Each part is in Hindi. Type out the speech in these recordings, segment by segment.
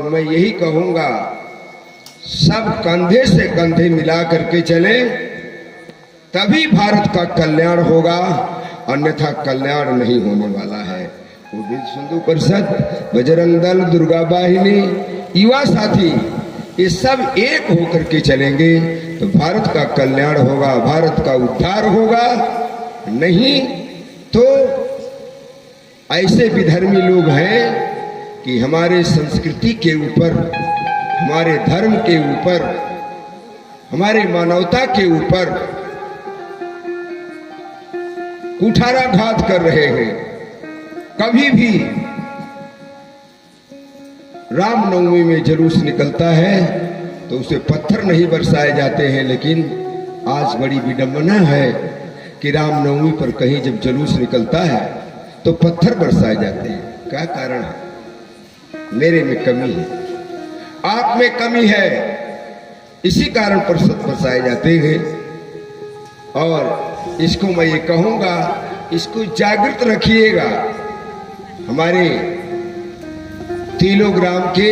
और मैं यही कहूंगा, सब कंधे से कंधे मिला करके चले, तभी भारत का कल्याण होगा, अन्यथा कल्याण नहीं होने वाला है। वो विश्व हिंदू परिषद, बजरंग दल, दुर्गा वाहिनी, युवा साथी, ये सब एक होकर के चलेंगे तो भारत का कल्याण होगा, भारत का उद्धार होगा। नहीं तो ऐसे विधर्मी लोग हैं कि हमारे संस्कृति के ऊपर, हमारे धर्म के ऊपर, हमारे मानवता के ऊपर कुठाराघात कर रहे हैं। कभी भी रामनवमी में जुलूस निकलता है तो उसे पत्थर नहीं बरसाए जाते हैं, लेकिन आज बड़ी विडंबना है कि रामनवमी पर कहीं जब जुलूस निकलता है तो पत्थर बरसाए जाते हैं। क्या कारण है? मेरे में कमी है, आप में कमी है, इसी कारण पर बरसाए जाते हैं। और इसको मैं ये कहूंगा, इसको जागृत रखिएगा। हमारे तिलोग्राम के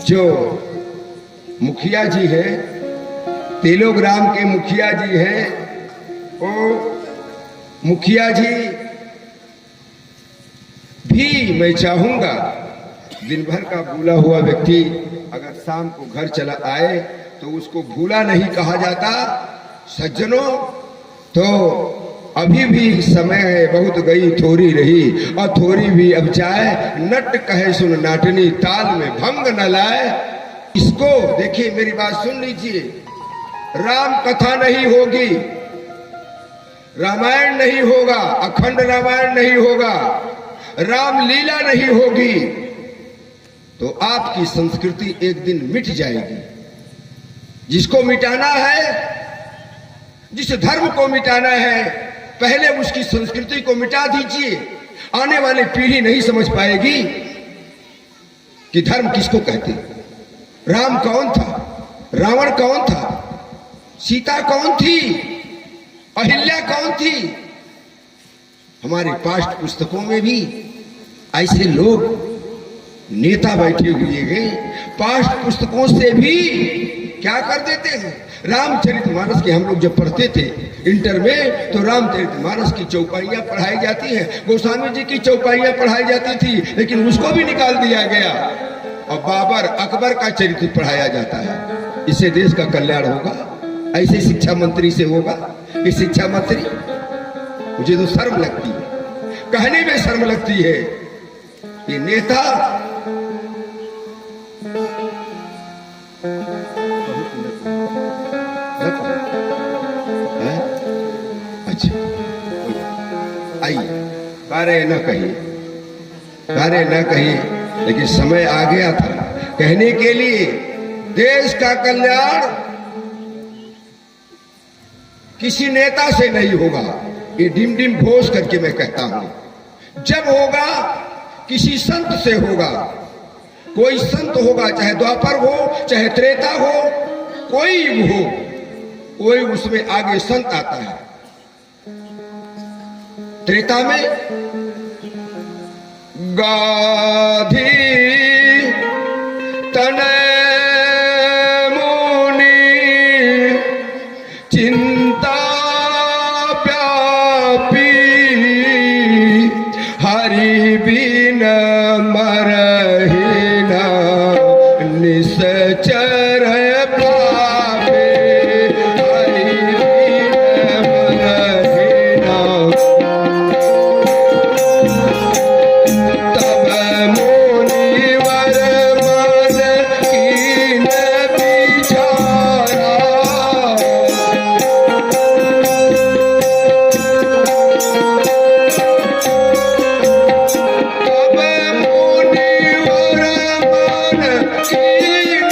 जो मुखिया जी हैं, तिलोग्राम के मुखिया जी हैं, वो मुखिया जी भी मैं चाहूंगा, दिन भर का भूला हुआ व्यक्ति अगर शाम को घर चला आए तो उसको भूला नहीं कहा जाता। सज्जनों, तो अभी भी समय है, बहुत गई थोड़ी रही, और थोड़ी भी अब जाए, नट कहे सुन नाटनी, ताल में भंग न लाए। इसको देखिए, मेरी बात सुन लीजिए, राम कथा नहीं होगी, रामायण नहीं होगा, अखंड रामायण नहीं होगा, रामलीला नहीं होगी, तो आपकी संस्कृति एक दिन मिट जाएगी। जिसको मिटाना है, जिस धर्म को मिटाना है, पहले उसकी संस्कृति को मिटा दीजिए। आने वाली पीढ़ी नहीं समझ पाएगी कि धर्म किसको कहते। राम कौन था, रावण कौन था, सीता कौन थी, अहिल्या कौन थी। हमारे पाठ्य पुस्तकों में भी ऐसे लोग नेता बैठे हुए हैं, पाठ्य पुस्तकों से भी क्या कर देते हैं। रामचरितमानस के हम लोग जब पढ़ते थे इंटर में, तो रामचरितमानस की चौपाइयां पढ़ाई जाती हैं, गोस्वामी जी की चौपाइयां पढ़ाई जाती थी, लेकिन उसको भी निकाल दिया गया और बाबर अकबर का चरित्र पढ़ाया जाता है। इससे देश का कल्याण होगा? ऐसे शिक्षा मंत्री से होगा? ये शिक्षा मंत्री, मुझे तो शर्म लगती है, कहने में शर्म लगती है। ये नेता आइए, बारे न कहिए, बारे न कहिए, लेकिन समय आ गया था कहने के लिए। देश का कल्याण किसी नेता से नहीं होगा, ये डिम डिम घोष करके मैं कहता हूं। जब होगा किसी संत से होगा। कोई संत होगा, चाहे द्वापर हो, चाहे त्रेता हो, कोई भी हो, कोई उसमें आगे संत आता है। त्रेता में गाधी तनय मुनि चिंता व्यापी, हरि बिन मरहि न निश्चर पावे, हरि बिन मरहि न तब मुनिवर मन कीन बिचारा, तब मुनिवर मन कीन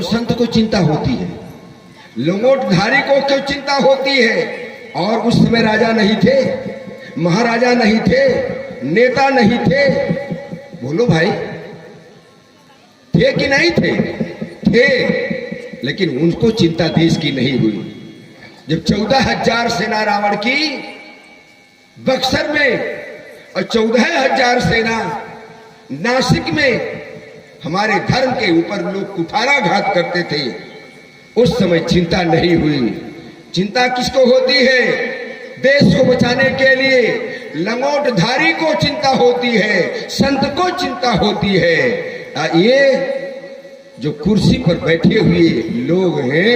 क्यों संत को चिंता होती है, लंगोटधारी को क्यों चिंता होती है? और उस समय राजा नहीं थे, महाराजा नहीं थे, नेता नहीं थे, बोलो भाई, थे कि नहीं थे? थे, लेकिन उनको चिंता देश की नहीं हुई। जब 14,000 सेना रावण की बक्सर में और 14,000 सेना नासिक में हमारे धर्म के ऊपर लोग कुठाराघात करते थे, उस समय चिंता नहीं हुई। चिंता किसको होती है? देश को बचाने के लिए लंगोटधारी को चिंता होती है, संत को चिंता होती है। ये जो कुर्सी पर बैठे हुए लोग हैं,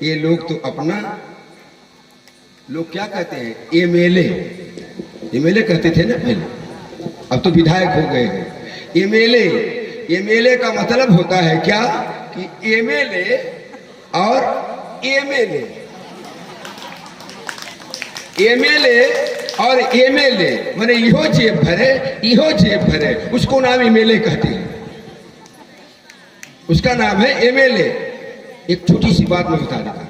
ये लोग तो अपना, लोग क्या कहते हैं, एमएलए, एमएलए कहते थे ना पहले, अब तो विधायक हो गए हैं। एमएलए, एमएलए का मतलब होता है क्या कि एमएलए और एमएलए, एमएलए और एमएलए माने इहो जेब भरे, इहो जेब भरे, उसको नाम एमएलए कहते हैं, उसका नाम है एमएलए। एक छोटी सी बात मैं बता देता।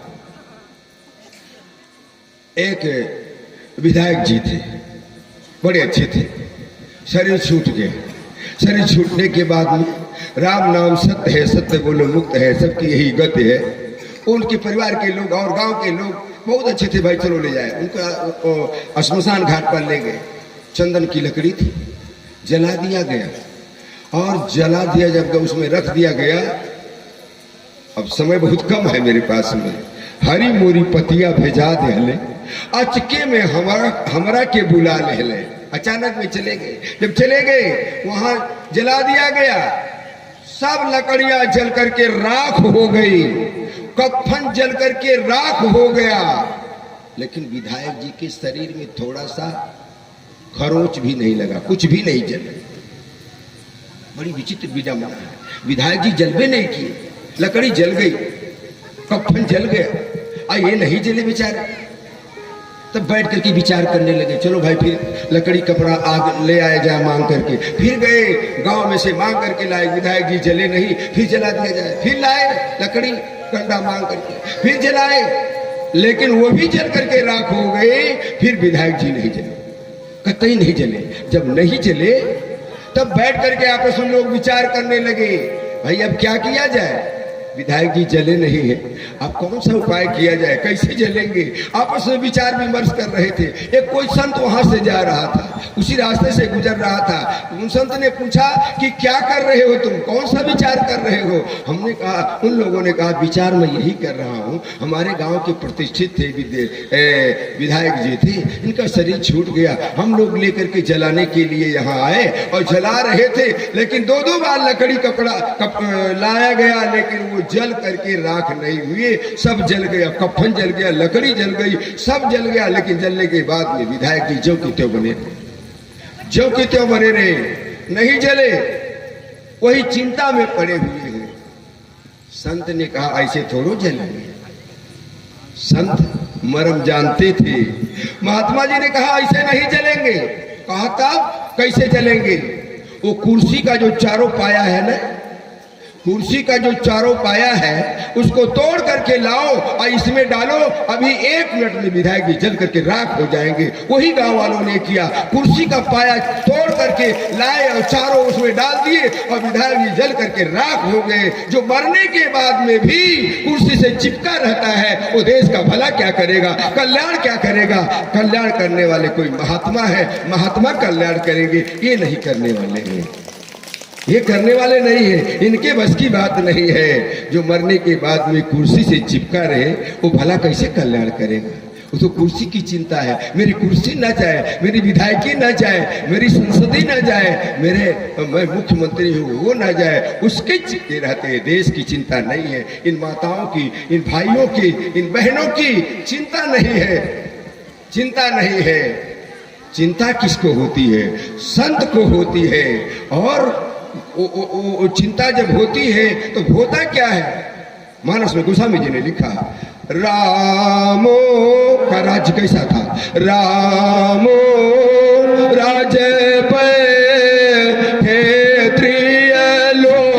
एक विधायक जी थे, बड़े अच्छे थे, शरीर छूट गया। शरीर छूटने के बाद में राम नाम सत्य है, सत्य बोलो मुक्त है, सबकी यही गति है। उनके परिवार के लोग और गांव के लोग बहुत अच्छे थे, भाई चलो ले जाए। उनका श्मशान घाट पर ले गए, चंदन की लकड़ी थी, जला दिया गया। और जला दिया जब उसमें रख दिया गया, अब समय बहुत कम है मेरे पास में, हरी मोरी पतिया भेजा दे, अचके में हमारा के बुला ले। अचानक में चले गए। जब चले गए वहां जला दिया गया, सब लकड़ियां जल करके राख हो गई, कफन जल करके राख हो गया। लेकिन विधायक जी के शरीर में थोड़ा सा खरोंच भी नहीं लगा, कुछ भी नहीं जला। बड़ी विचित्र विडंबना है। विधायक जी जलवे नहीं किए, लकड़ी जल गई, कफन जल गया, ये नहीं जले बेचारे। तब बैठ करके विचार करने लगे, चलो भाई फिर लकड़ी कपड़ा आग ले आया जाए मांग करके। फिर गए गांव में से मांग करके लाए, विधायक जी जले नहीं, फिर जला दिया जाए। फिर लाए लकड़ी कंडा मांग करके, फिर जलाए, लेकिन वो भी जल करके राख हो गए। फिर विधायक जी नहीं जले, कतई नहीं जले। जब नहीं जले तब बैठ करके आपस में लोग विचार करने लगे, भाई अब क्या किया जाए? विधायक जी जले नहीं है, अब कौन सा उपाय किया जाए, कैसे जलेंगे? आपस में विचार विमर्श कर रहे थे। एक कोई संत वहां से जा रहा था, उसी रास्ते से गुजर रहा था। उन संत ने पूछा कि क्या कर रहे हो तुम, कौन सा विचार कर रहे हो? हमने कहा, उन लोगों ने कहा, विचार मैं यही कर रहा हूँ, हमारे गांव के प्रतिष्ठित थे विधायक जी थे, इनका शरीर छूट गया, हम लोग लेकर के जलाने के लिए यहाँ आए और जला रहे थे। लेकिन 2-2 बार लकड़ी कपड़ा लाया गया, लेकिन वो जल करके राख नहीं हुए, सब जल गया, कफन जल गया, लकड़ी जल गई, सब जल गया। लेकिन जलने के बाद में विधायक जी ज्यों की त्यों बने, ज्यों की त्यों बने रहे, नहीं जले, वही चिंता में पड़े हुए हैं। संत ने कहा ऐसे थोड़ो जलेंगे, संत मरम जानते थे। महात्मा जी ने कहा ऐसे नहीं जलेंगे। कहा तब कैसे जलेंगे? वो कुर्सी का जो चारों पाया है ना, कुर्सी का जो चारों पाया है उसको तोड़ करके लाओ और इसमें डालो, अभी 1 मिनट में विधायक जी जल करके राख हो जाएंगे। वही गांव वालों ने किया, कुर्सी का पाया तोड़ करके लाए और चारों उसमें डाल दिए और विधायक जी जल करके राख हो गए। जो मरने के बाद में भी कुर्सी से चिपका रहता है, वो देश का भला क्या करेगा, कल्याण क्या करेगा? कल्याण करने वाले कोई महात्मा है, महात्मा कल्याण करेंगे, ये नहीं करने वाले हैं, ये करने वाले नहीं है, इनके बस की बात नहीं है। जो मरने के बाद में कुर्सी से चिपका रहे, वो भला कैसे कल्याण करेगा? वो तो कुर्सी की चिंता है, मेरी कुर्सी ना जाए, मेरी विधायकी ना जाए, मेरी संसदी ना जाए, मैं मुख्यमंत्री हूँ वो ना जाए, उसके चिंते रहते हैं। देश की चिंता नहीं है, इन माताओं की, इन भाइयों की, इन बहनों की चिंता नहीं है, चिंता नहीं है। चिंता किसको होती है? संत को होती है। और वो चिंता जब होती है तो होता क्या है? मानस में गोस्वामी जी ने लिखा, रामो का राज्य कैसा था? रामो राज पे थे त्रिलोका,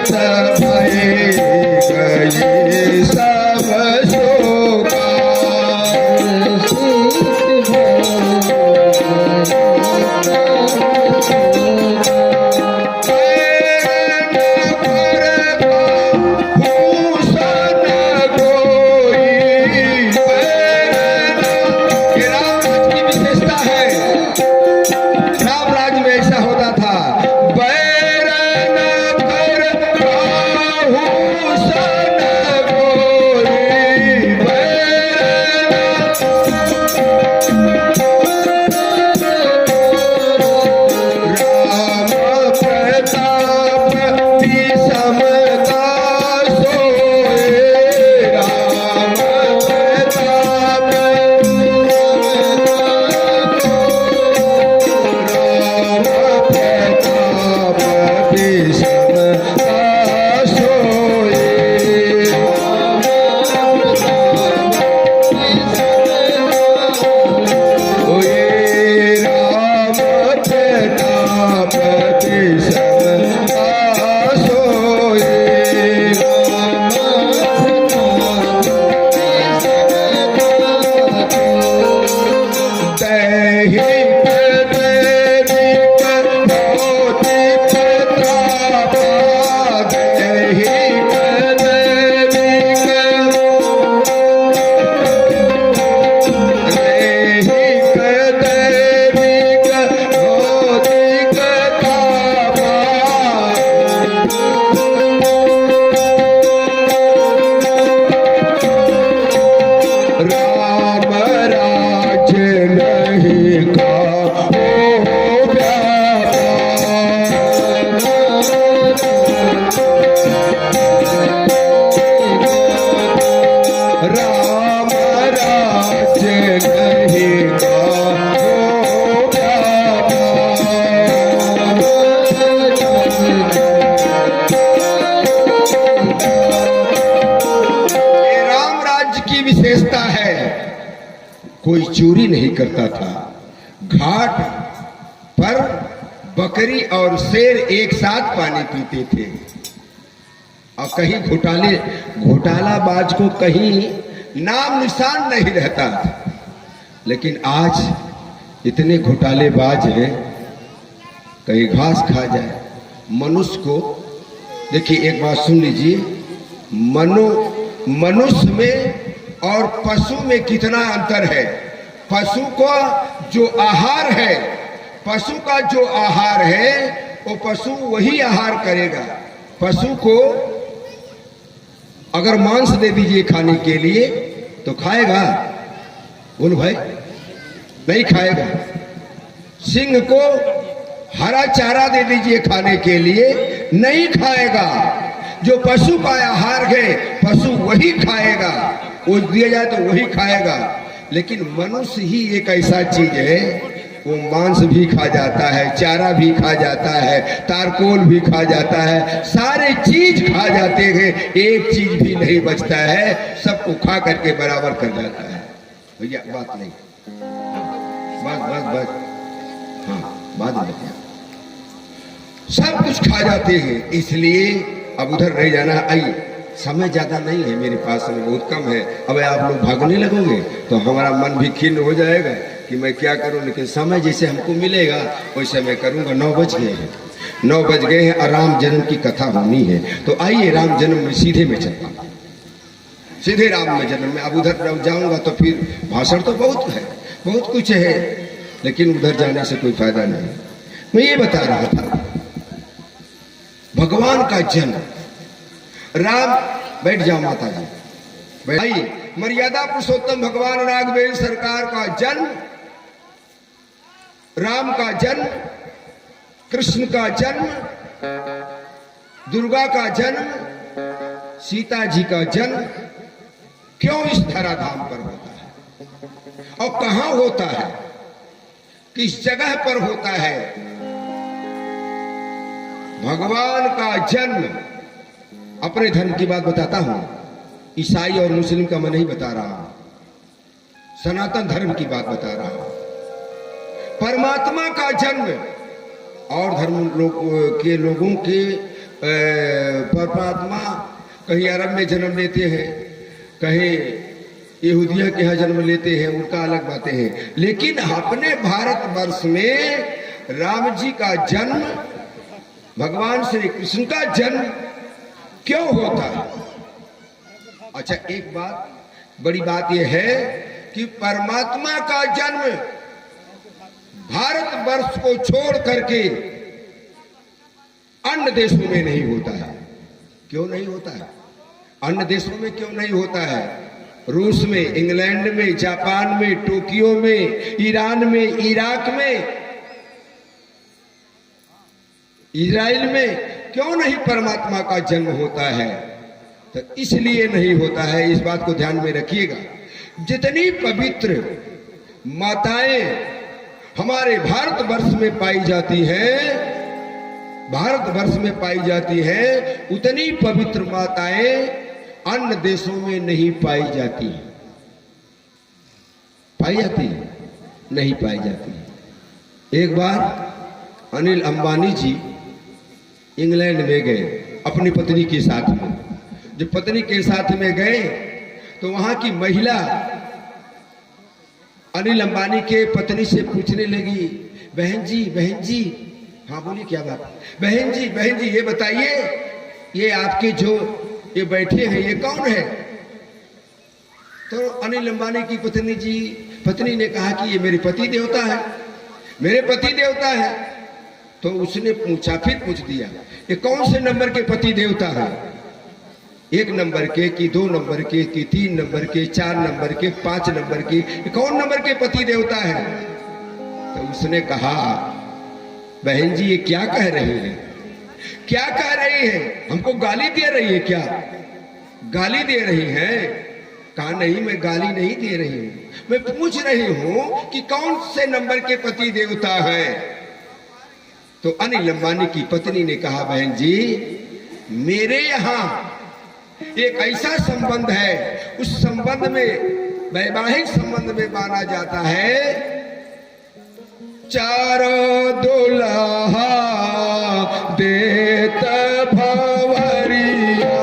भय गए सब शोका। कोई चोरी नहीं करता था। घाट पर बकरी और शेर एक साथ पानी पीते थे और कहीं घोटालाबाज को कहीं नाम निशान नहीं रहता था। लेकिन आज इतने घोटालेबाज हैं, कहीं घास खा जाए मनुष्य को। देखिए एक बात सुन लीजिए, मनुष्य में और पशु में कितना अंतर है। पशु का जो आहार है, पशु का जो आहार है वो पशु वही आहार करेगा। पशु को अगर मांस दे दीजिए खाने के लिए तो खाएगा? बोलो भाई, नहीं खाएगा। सिंह को हरा चारा दे दीजिए खाने के लिए, नहीं खाएगा। जो पशु का आहार है पशु वही खाएगा, वो दिया जाए तो वही खाएगा। लेकिन मनुष्य ही एक ऐसा चीज है, वो मांस भी खा जाता है, चारा भी खा जाता है, तारकोल भी खा जाता है, सारे चीज खा जाते हैं, एक चीज भी नहीं बचता है, सबको खा करके बराबर कर जाता है। भैया बात नहीं, बात हाँ बात बताया, सब कुछ खा जाते हैं। इसलिए अब उधर नहीं जाना। आइए, समय ज्यादा नहीं है मेरे पास में, बहुत कम है। अब आप लोग भागने लगोगे तो हमारा मन भी खिन्न हो जाएगा कि मैं क्या करूं। लेकिन समय जैसे हमको मिलेगा वैसे मैं करूंगा। 9 बज गए हैं, 9 बज गए हैं और राम जन्म की कथा होनी है। तो आइए राम जन्म में सीधे में चलता हूं, सीधे राम में जन्म में। अब उधर जाऊंगा तो फिर भाषण तो बहुत है, बहुत कुछ है, लेकिन उधर जाने से कोई फायदा नहीं। मैं ये बता रहा था भगवान का जन्म। राम, बैठ जाओ माता जी, भाई। मर्यादा पुरुषोत्तम भगवान राघवेंद्र सरकार का जन्म, राम का जन्म, कृष्ण का जन्म, दुर्गा का जन्म, सीता जी का जन्म क्यों इस धराधाम पर होता है और कहां होता है, किस जगह पर होता है? भगवान का जन्म, अपने धर्म की बात बताता हूं, ईसाई और मुस्लिम का मैं नहीं बता रहा हूं, सनातन धर्म की बात बता रहा हूं। परमात्मा का जन्म और धर्म के लोगों के परमात्मा कहीं अरब में जन्म लेते हैं, कहीं यहूदिया के यहाँ जन्म लेते हैं, उनका अलग बातें हैं। लेकिन अपने भारतवर्ष में राम जी का जन्म, भगवान श्री कृष्ण का जन्म क्यों होता है? अच्छा, एक बात, बड़ी बात यह है कि परमात्मा का जन्म भारतवर्ष को छोड़ करके अन्य देशों में नहीं होता है। क्यों नहीं होता है? अन्य देशों में क्यों नहीं होता है? रूस में, इंग्लैंड में, जापान में, टोक्यो में, ईरान में, इराक में, इजराइल में क्यों नहीं परमात्मा का जन्म होता है? तो इसलिए नहीं होता है, इस बात को ध्यान में रखिएगा। जितनी पवित्र माताएं हमारे भारतवर्ष में पाई जाती हैं, भारतवर्ष में पाई जाती है, उतनी पवित्र माताएं अन्य देशों में नहीं पाई जाती। पाई जाती नहीं पाई जाती। एक बार अनिल अंबानी जी इंग्लैंड में गए अपनी पत्नी के साथ में। जब पत्नी के साथ में गए तो वहां की महिला अनिल अंबानी के पत्नी से पूछने लगी, बहन जी, हाँ बोलिए, क्या बात? बहन जी ये बताइए, ये आपके जो ये बैठे हैं ये कौन है? तो अनिल अंबानी की पत्नी ने कहा कि ये मेरे पति देवता है, मेरे पति देवता है। तो उसने पूछा, फिर पूछ दिया, ये कौन से नंबर के पति देवता है? 1 नंबर के, कि 2 नंबर के, कि 3 नंबर के, 4 नंबर के, 5 नंबर के, कौन नंबर के पति देवता है? तो उसने कहा, बहन जी ये क्या कह रही है? क्या कह रही है? हमको गाली दे रही है क्या? गाली दे रही है? कहा नहीं, मैं गाली नहीं दे रही हूं, मैं पूछ रही हूं कि कौन से नंबर के पति देवता है? तो अनिल अंबानी की पत्नी ने कहा, बहन जी मेरे यहां एक ऐसा संबंध है, उस संबंध में, वैवाहिक संबंध में माना जाता है, चारों दुल्हा देत भंवरिया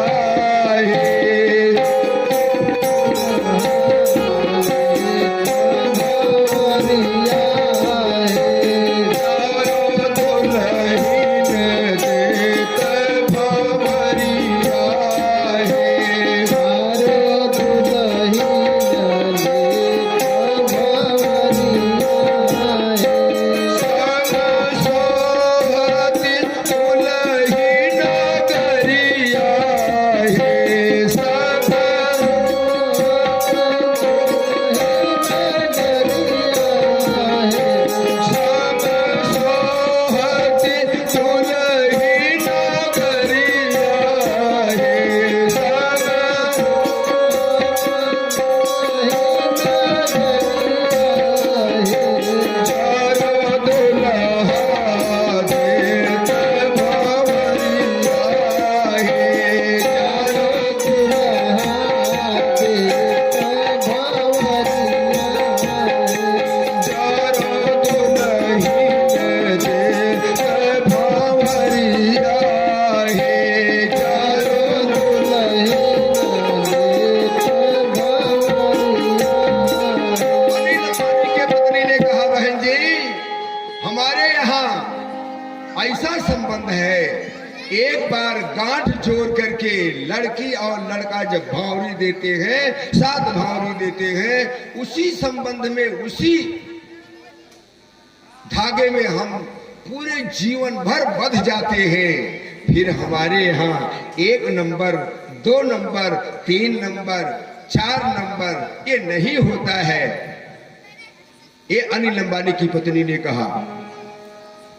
लड़की और लड़का जब भावरी देते हैं, साथ भावरी देते हैं, उसी संबंध में, उसी धागे में हम पूरे जीवन भर बंध जाते हैं। फिर हमारे यहाँ 1 नंबर, 2 नंबर, 3 नंबर, 4 नंबर ये नहीं होता है। ये अनिल अंबानी की पत्नी ने कहा।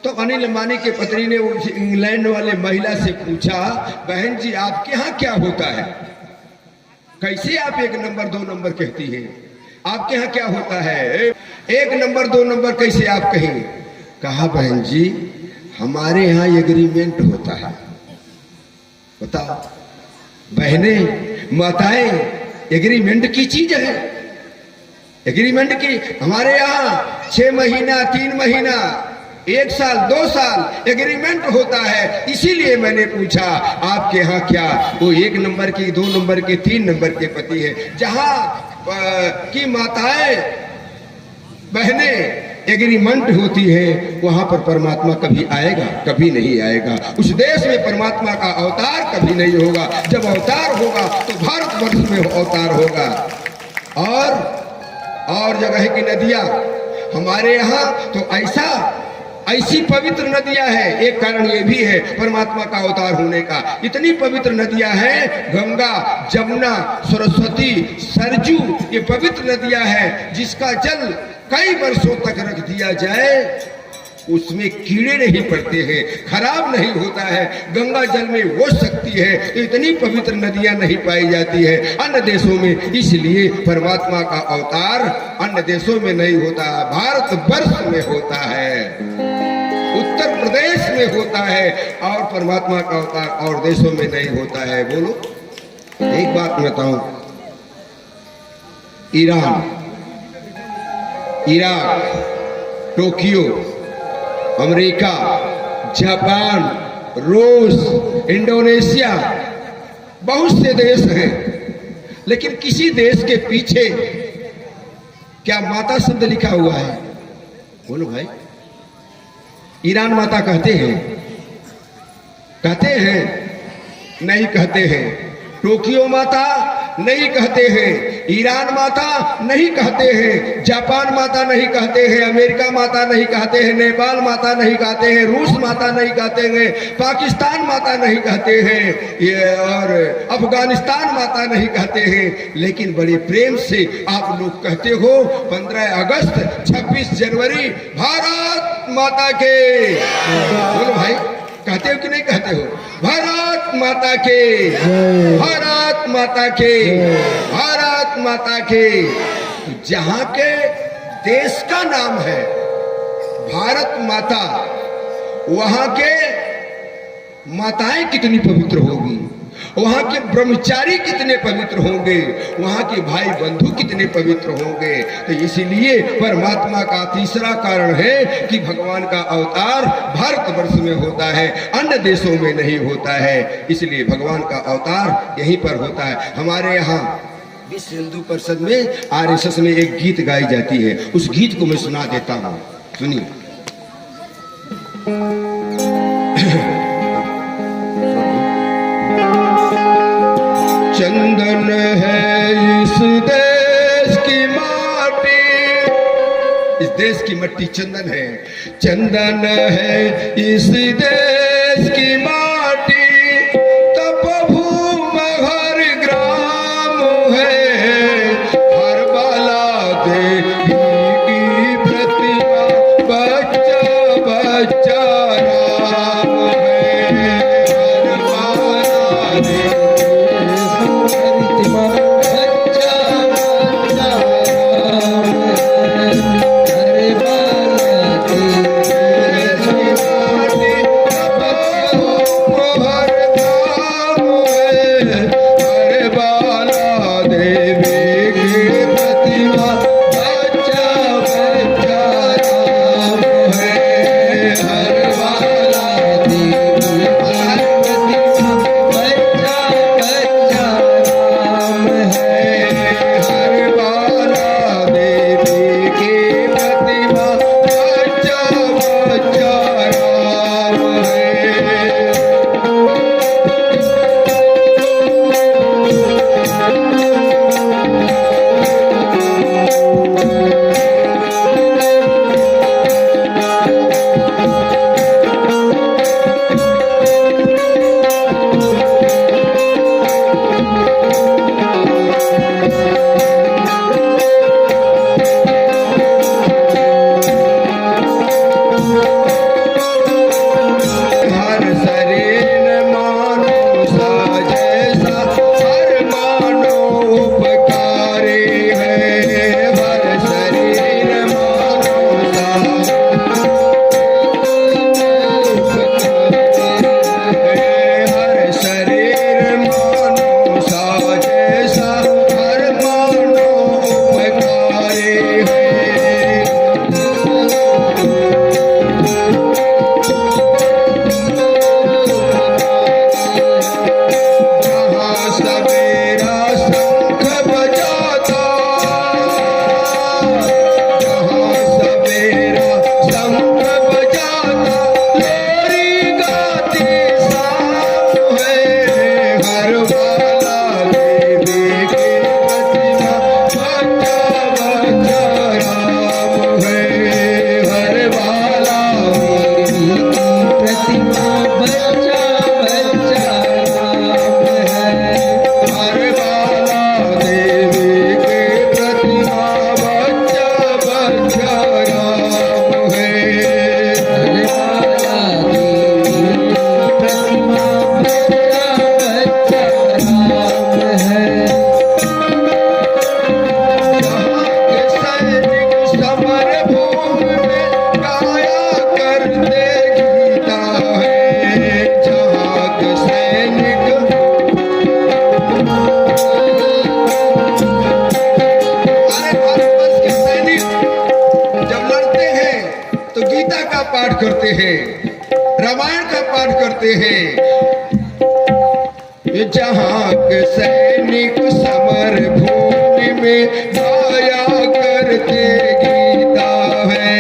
तो अनिल अंबानी के पत्नी ने उस इंग्लैंड वाले महिला से पूछा, बहन जी आपके यहाँ क्या होता है? कैसे आप 1 नंबर 2 नंबर कहती हैं? आपके यहाँ क्या होता है? 1 नंबर 2 नंबर कैसे आप कहेंगे? कहा, बहन जी हमारे यहाँ एग्रीमेंट होता है। बताओ बहने, माताएं, एग्रीमेंट की चीज है। एग्रीमेंट की हमारे यहाँ 6 महीना, 3 महीना 1 साल 2 साल एग्रीमेंट होता है। इसीलिए मैंने पूछा आपके यहाँ क्या वो 1 नंबर की, 2 नंबर के, 3 नंबर के पति है? जहाँ की माताएं बहनें एग्रीमेंट होती है वहां पर परमात्मा कभी आएगा? कभी नहीं आएगा। उस देश में परमात्मा का अवतार कभी नहीं होगा। जब अवतार होगा तो भारतवर्ष में अवतार होगा। और जगह की नदियां हमारे यहाँ तो ऐसी पवित्र नदियां हैं। एक कारण ये भी है परमात्मा का अवतार होने का। इतनी पवित्र नदियां हैं, गंगा, जमुना, सरस्वती, सरजू, ये पवित्र नदियां हैं जिसका जल कई वर्षों तक रख दिया जाए उसमें कीड़े नहीं पड़ते हैं, खराब नहीं होता है। गंगा जल में वो शक्ति है, इतनी पवित्र नदियां नहीं पाई जाती है अन्य देशों में। इसलिए परमात्मा का अवतार अन्य देशों में नहीं होता, भारतवर्ष में होता है, उत्तर प्रदेश में होता है। और परमात्मा का अवतार और देशों में नहीं होता है। बोलो, एक बात बताऊं, Iran, Iraq, Tokyo, America, Japan, रूस, इंडोनेशिया, बहुत से देश हैं, लेकिन किसी देश के पीछे क्या माता शब्द लिखा हुआ है? बोलो भाई। ईरान माता कहते हैं? नहीं कहते हैं। टोक्यो माता नहीं कहते हैं, ईरान माता नहीं कहते हैं, जापान माता नहीं कहते हैं, अमेरिका माता नहीं कहते हैं, नेपाल माता नहीं कहते हैं, रूस माता नहीं कहते हैं, पाकिस्तान माता नहीं कहते हैं, और अफगानिस्तान माता नहीं कहते हैं। लेकिन बड़े प्रेम से आप लोग कहते हो 15 अगस्त 26 जनवरी भारत माता के। बोलो भाई, कहते हो कि नहीं कहते हो? भारत माता के, भारत माता के, भारत माता के। जहां के देश का नाम है भारत माता, वहां के माताएं कितनी पवित्र होगी, वहां के ब्रह्मचारी कितने पवित्र होंगे, वहां के भाई बंधु कितने पवित्र होंगे। तो इसीलिए परमात्मा का तीसरा कारण है कि भगवान का अवतार भारतवर्ष में होता है, अन्य देशों में नहीं होता है। इसलिए भगवान का अवतार यहीं पर होता है। हमारे यहाँ विश्व हिंदू परिषद में RSS में एक गीत गाई जाती है, उस गीत को मैं सुना देता हूँ, सुनिए। चंदन है इस देश की माटी, इस देश की मिट्टी चंदन है, चंदन है इस देश की माटी, तपभूम हर ग्राम है, हर बाला देवी की प्रतिमा, बच्चा बच्चा राम है, हर बाला देवी जहाँ के सैनिक समर भूमि में गाया करते गीता है।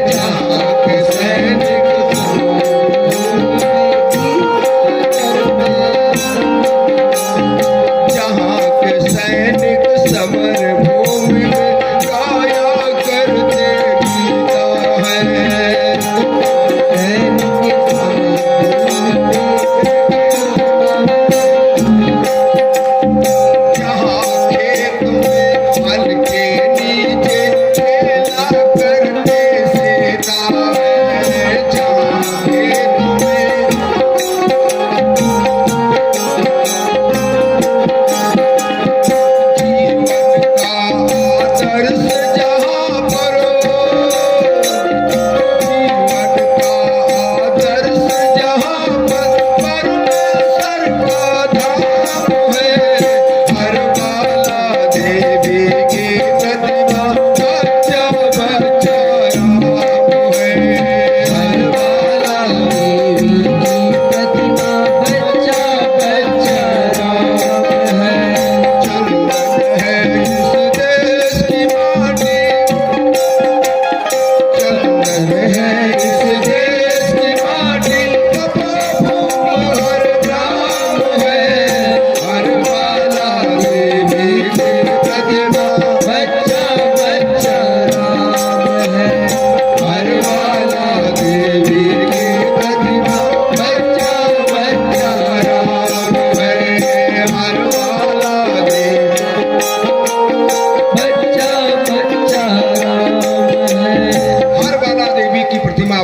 जहाँ के सैनिक समर भूमि में गाया करते गीता है। जहाँ खेत में फल के नीचे खेला करते सीता है। जहाँ खेत में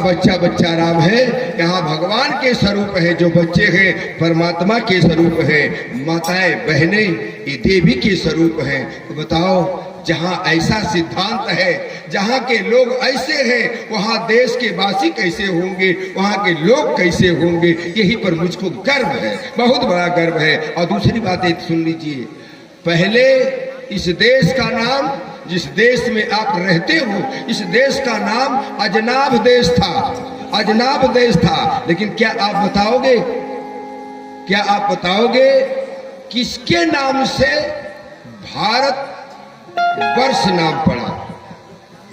बच्चा बच्चा राम है। यहाँ भगवान के स्वरूप है, जो बच्चे हैं परमात्मा के स्वरूप है। माताएं बहनें ये देवी के स्वरूप है। तो बताओ, जहाँ ऐसा सिद्धांत है, जहाँ के लोग ऐसे हैं, वहाँ देश के वासी कैसे होंगे, वहाँ के लोग कैसे होंगे। यही पर मुझको गर्व है, बहुत बड़ा गर्व है। और दूसरी बात एक सुन लीजिए, पहले इस देश का नाम, जिस देश में आप रहते हो, इस देश का नाम अजनाब देश था, अजनाब देश था। लेकिन क्या आप बताओगे, क्या आप बताओगे किसके नाम से भारत वर्ष नाम पड़ा?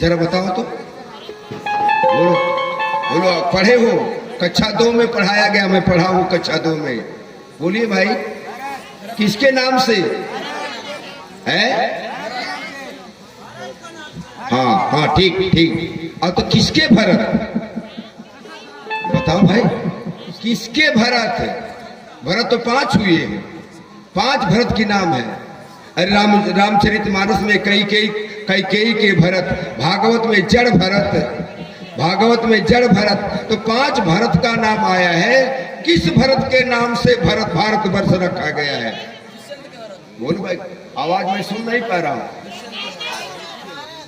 जरा बताओ तो, बोलो बोलो। पढ़े हो, कक्षा 2 में पढ़ाया गया, मैं पढ़ा हूं कक्षा 2 में। बोलिए भाई, किसके नाम से है? हाँ हाँ, ठीक ठीक। और तो किसके भरत? बताओ भाई, किसके भरत? भरत तो 5 हुए हैं, 5 भरत की नाम है। अरे रामचरितमानस में कैकेयी के भरत, भागवत में जड़ भरत, भागवत में जड़ भरत। तो 5 भरत का नाम आया है। किस भरत के नाम से भारत वर्ष रखा गया है? बोलो भाई, आवाज में सुन नहीं पा रहा हूं।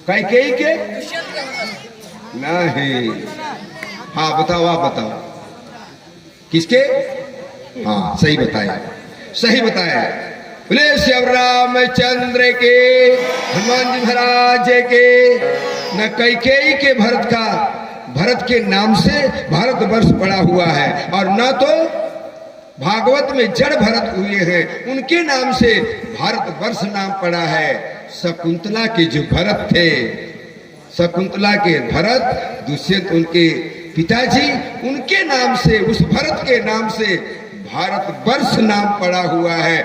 कैकेयी के नहीं। हाँ बताओ, आप बताओ किसके? हाँ सही बताया, सही बताया। बोले श्री रामचंद्र के, हनुमान जी महाराज के। न कैकेयी के भरत के नाम से भारत वर्ष पड़ा हुआ है, और न तो भागवत में जड़ भरत हुए हैं, उनके नाम से भारत वर्ष नाम पड़ा है। शकुंतला के जो भरत थे, शकुंतला के भरत, दुष्यंत उनके पिताजी, उनके नाम से, उस भरत के नाम से भारत वर्ष नाम पड़ा हुआ है।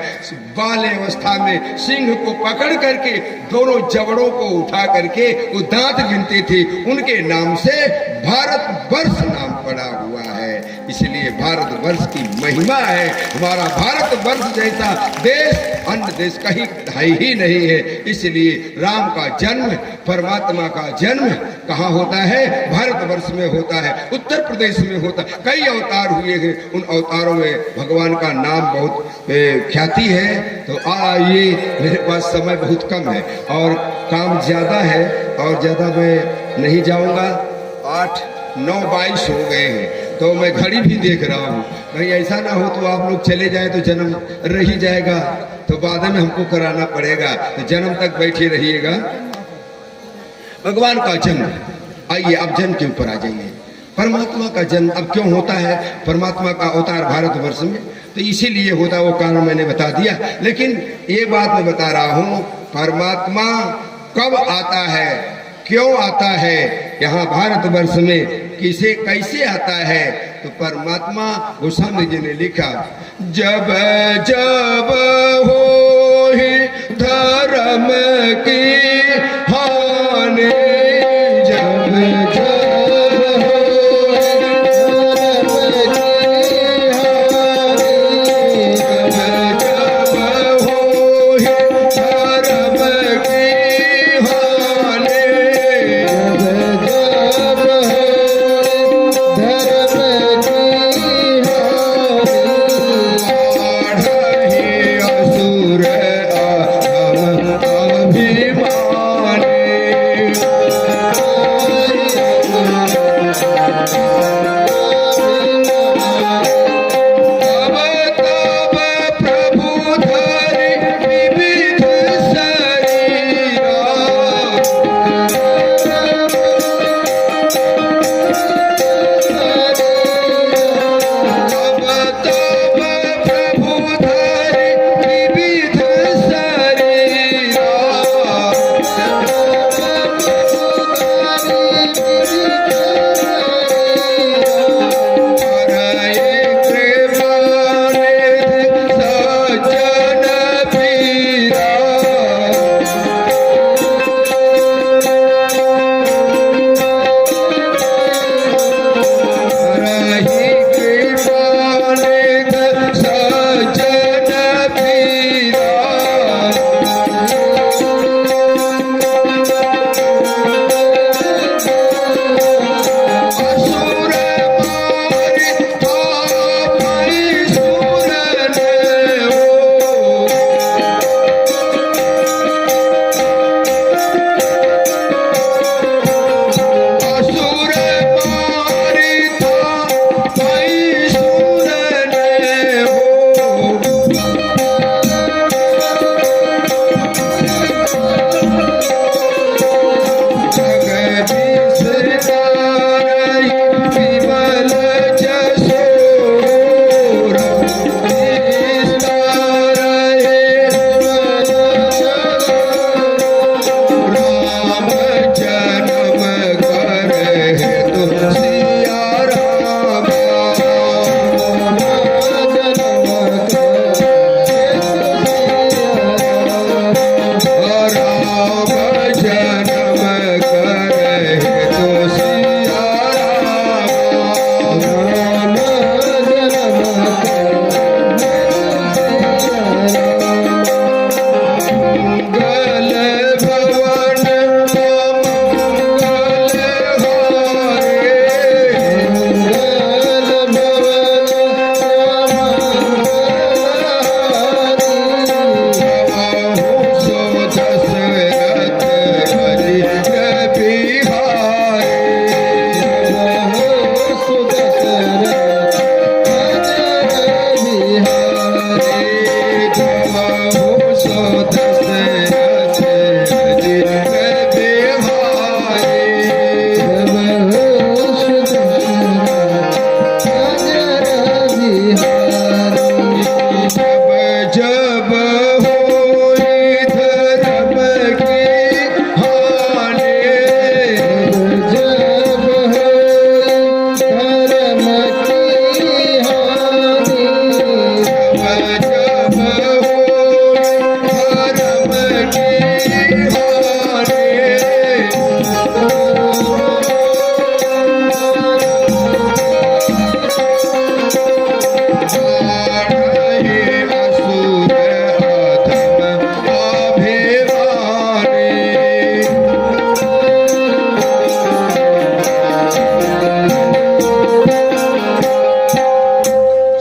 बाल्य अवस्था में सिंह को पकड़ करके दोनों जबड़ों को उठा करके वो दांत गिनते थे, उनके नाम से भारत वर्ष नाम पड़ा हुआ है। इसलिए भारत वर्ष की महिमा है। हमारा भारत वर्ष जैसा देश अन्य देश कहीं ही नहीं है। इसलिए राम का जन्म, परमात्मा का जन्म कहाँ होता है? भारत वर्ष में होता है, उत्तर प्रदेश में होता है। कई अवतार हुए हैं, उन अवतारों में भगवान का नाम बहुत ख्याति है। तो ये मेरे पास समय बहुत कम है और काम ज्यादा है, और ज्यादा मैं नहीं जाऊंगा। 8-9-22 हो गए हैं, तो मैं घड़ी भी देख रहा हूँ। कहीं ऐसा ना हो तो आप लोग चले जाए तो जन्म रह ही जाएगा, तो बाद में हमको कराना पड़ेगा। तो जन्म तक बैठे रहिएगा। भगवान का जन्म, आइए अब जन्म के ऊपर आ जाइए। परमात्मा का जन्म अब क्यों होता है, परमात्मा का अवतार भारतवर्ष में, तो इसीलिए होता, वो कारण मैंने बता दिया। लेकिन ये बात मैं बता रहा हूं, परमात्मा कब आता है, क्यों आता है यहाँ भारतवर्ष में, किसे कैसे आता है, तो परमात्मा गोस्वामी जी ने लिखा, जब जब हो ही धर्म की हानि,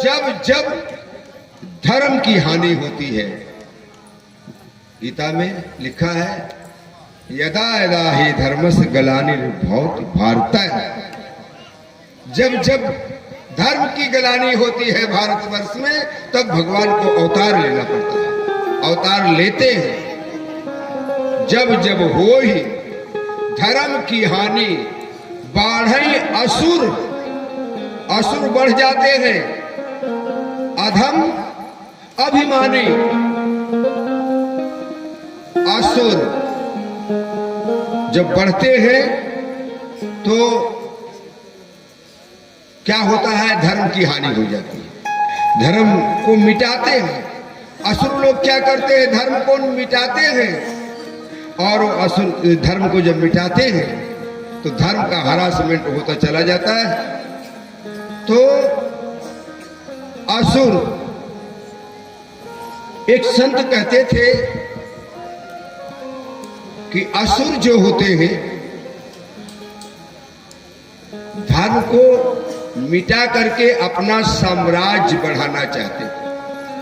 जब जब की हानि होती है। गीता में लिखा है यदा यदा ही धर्मस्य ग्लानिर्भवति भारत, जब जब धर्म की ग्लानि होती है भारतवर्ष में तब भगवान को अवतार लेना पड़ता है, अवतार लेते हैं। जब जब हो ही धर्म की हानि बाढ़ई असुर असुर बढ़ जाते हैं, अधम अभिमानी असुर जब बढ़ते हैं तो क्या होता है, धर्म की हानि हो जाती है, धर्म को मिटाते हैं। असुर लोग क्या करते हैं, धर्म को मिटाते हैं, और असुर धर्म को जब मिटाते हैं तो धर्म का हरासमेंट होता चला जाता है। तो असुर, एक संत कहते थे कि असुर जो होते हैं धर्म को मिटा करके अपना साम्राज्य बढ़ाना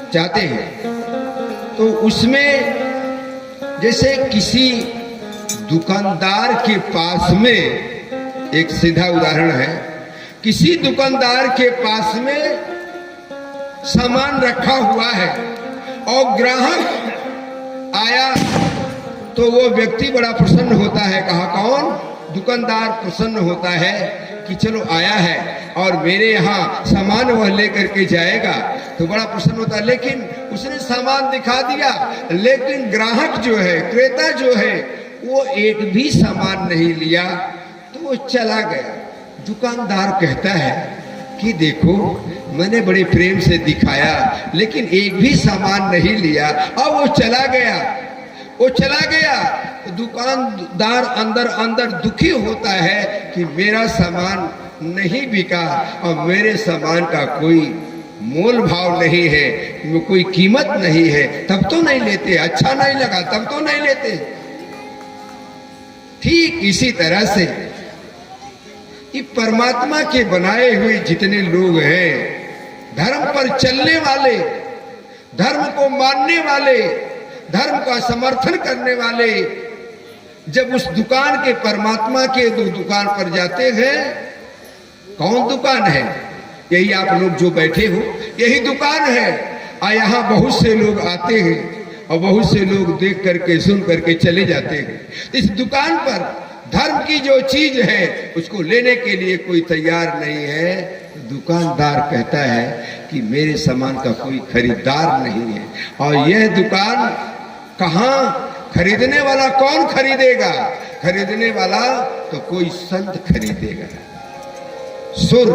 चाहते हैं। तो उसमें जैसे किसी दुकानदार के पास में, एक सीधा उदाहरण है, किसी दुकानदार के पास में सामान रखा हुआ है और ग्राहक आया तो वो व्यक्ति बड़ा प्रसन्न होता है। कहा कौन? दुकानदार प्रसन्न होता है कि चलो आया है और मेरे यहाँ सामान वह लेकर के जाएगा, तो बड़ा प्रसन्न होता है। लेकिन उसने सामान दिखा दिया, लेकिन ग्राहक जो है, क्रेता जो है, वो एक भी सामान नहीं लिया, तो वो चला गया। दुकानदार कहता है कि देखो मैंने बड़े प्रेम से दिखाया लेकिन एक भी सामान नहीं लिया, अब वो चला गया। वो चला गया तो दुकानदार अंदर अंदर दुखी होता है कि मेरा सामान नहीं बिका और मेरे सामान का कोई मोल भाव नहीं है, कोई कीमत नहीं है, तब तो नहीं लेते, अच्छा नहीं लगा तब तो नहीं लेते। ठीक इसी तरह से ये परमात्मा के बनाए हुए जितने लोग हैं, धर्म पर चलने वाले, धर्म को मानने वाले, धर्म का समर्थन करने वाले, जब उस दुकान के, परमात्मा के दुकान पर जाते हैं, कौन दुकान है? यही आप लोग जो बैठे हो, यही दुकान है। और यहाँ बहुत से लोग आते हैं और बहुत से लोग देख करके सुन करके चले जाते हैं। इस दुकान पर धर्म की जो चीज है उसको लेने के लिए कोई तैयार नहीं है। दुकानदार कहता है कि मेरे सामान का कोई खरीदार नहीं है। और यह दुकान कहाँ, खरीदने वाला कौन खरीदेगा? खरीदने वाला तो कोई संत खरीदेगा। सुर,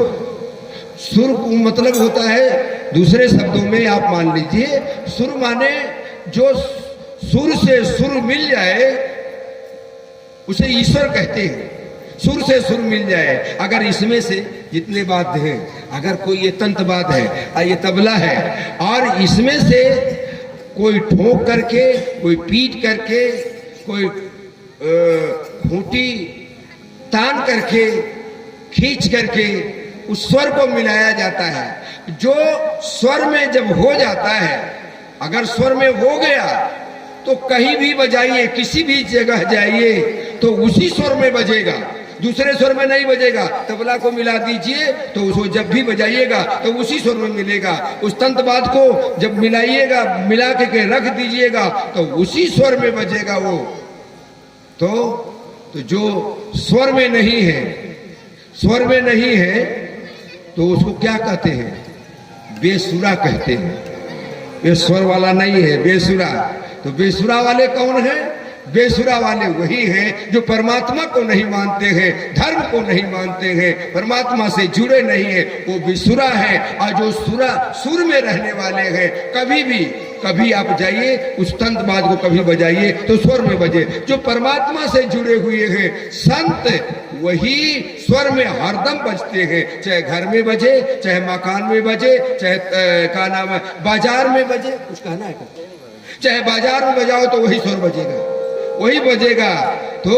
सुर को मतलब होता है, दूसरे शब्दों में आप मान लीजिए, सुर माने जो सुर से सुर मिल जाए उसे ईश्वर कहते हैं। सुर से सुर मिल जाए। अगर इसमें से जितने वाद्य हैं, अगर कोई ये तंत्र वाद्य है और ये तबला है, और इसमें से कोई ठोक करके, कोई पीट करके, कोई खूंटी तान करके, खींच करके उस स्वर को मिलाया जाता है। जो स्वर में जब हो जाता है, अगर स्वर में हो गया तो कहीं भी बजाइए, किसी भी जगह जाइए तो उसी स्वर में बजेगा, दूसरे स्वर में नहीं बजेगा। तबला को मिला दीजिए तो उसको जब भी बजाइएगा तो उसी स्वर में मिलेगा। उस तंत्रवाद को जब मिलाइएगा, मिला के रख दीजिएगा तो उसी स्वर में बजेगा वो। तो जो स्वर में नहीं है, स्वर में नहीं है तो उसको क्या कहते हैं? बेसुरा कहते हैं। ये स्वर वाला नहीं है, बेसुरा। तो बेसुरा वाले कौन है? बेसुरा वाले वही हैं जो परमात्मा को नहीं मानते हैं, धर्म को नहीं मानते हैं, परमात्मा से जुड़े नहीं हैं, वो बेसुरा है। और जो सुर में रहने वाले हैं, कभी आप जाइए उस तंत्रवाद को कभी बजाइए तो स्वर में बजे। जो परमात्मा से जुड़े हुए हैं संत, वही स्वर में हरदम बजते हैं। चाहे घर में बजे, चाहे मकान में बजे, चाहे क्या नाम है, बाजार में बजे, कुछ कहना है क्या? चाहे बाजार में बजाओ तो वही स्वर बजेगा, वही बजेगा, तो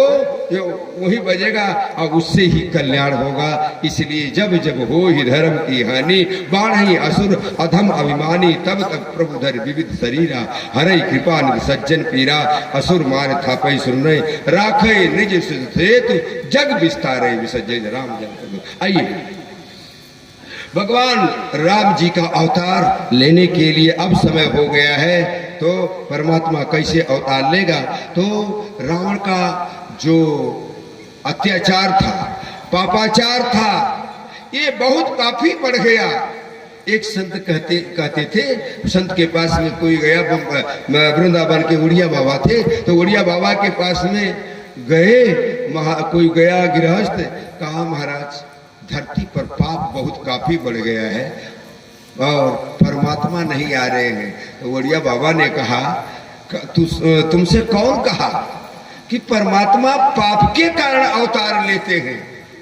वही बजेगा और उससे ही कल्याण होगा। इसलिए जब जब हो ही धर्म की हानि, बाढ़ी असुर अधम अभिमानी, तब तक प्रभु धर विविध शरीरा, हरई कृपा निधि सज्जन पीरा, असुर मार थापई सुनने, राखे निज सेतु, जग विस्तारे विसर्जन राम जन। आइए, भगवान राम जी का अवतार लेने के लिए अब समय हो गया है। तो परमात्मा कैसे अवतार लेगा? तो रावण का जो अत्याचार था, पापाचार था, ये बहुत काफी बढ़ गया। एक संत कहते थे, संत के पास में कोई गया, वृंदावन के उड़िया बाबा थे, तो उड़िया बाबा के पास में गए, कोई गया गृहस्थ, कहा महाराज धरती पर पाप बहुत काफी बढ़ गया है और परमात्मा नहीं आ रहे हैं। तो उड़िया बाबा ने कहा तुमसे कौन कहा कि परमात्मा पाप के कारण अवतार लेते हैं?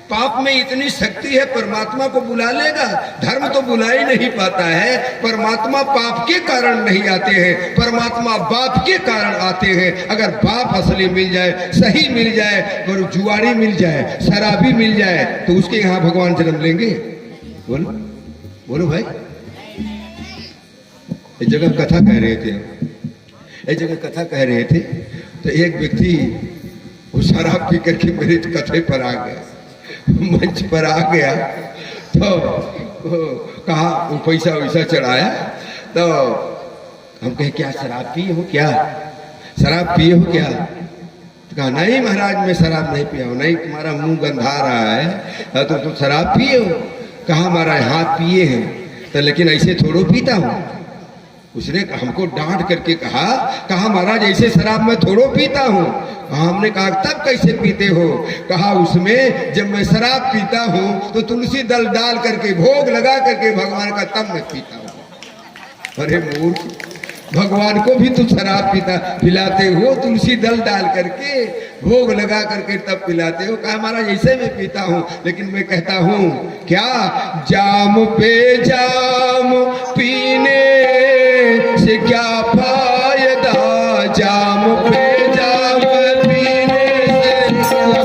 पाप में इतनी शक्ति है, परमात्मा को बुला लेगा? धर्म तो बुला ही नहीं पाता है। परमात्मा पाप के कारण नहीं आते हैं, परमात्मा बाप के कारण आते हैं। अगर बाप असली मिल जाए, सही मिल जाए, और जुआरी मिल जाए, शराबी मिल जाए, तो उसके यहाँ भगवान जन्म लेंगे? बोलो बोलो भाई। एक जगह कथा कह रहे थे, तो एक व्यक्ति वो शराब पी करके मेरे कथे पर आ गया, मंच पर आ गया, तो कहा वो पैसा वैसा चढ़ाया, तो हम कहे क्या शराब पिए हो क्या? शराब पिए हो क्या? तो कहा नहीं महाराज मैं शराब नहीं पिया हूँ। नहीं तुम्हारा मुंह गंधा रहा है तो तुम शराब पिए हो? कहा हमारा हाथ पिए हैं, तो लेकिन ऐसे थोड़ो पीता हूँ। उसने हमको डांट करके कहा महाराज ऐसे शराब मैं थोड़ो पीता हूँ। हमने कहा तब कैसे पीते हो? कहा उसमें जब मैं शराब पीता हूँ तो तुलसी दल डाल करके, भोग लगा करके भगवान का, तब मैं पीता हूँ। अरे मूर्ख, भगवान को भी तुम शराब पिलाते हो, तुलसी दल डाल करके, भोग लगा करके तब पिलाते हो। कहा महाराज ऐसे मैं पीता हूँ, लेकिन मैं कहता हूँ क्या जाम पे जाम पीने से क्या फायदा? जाम पे जाम पीने से क्या फायदा?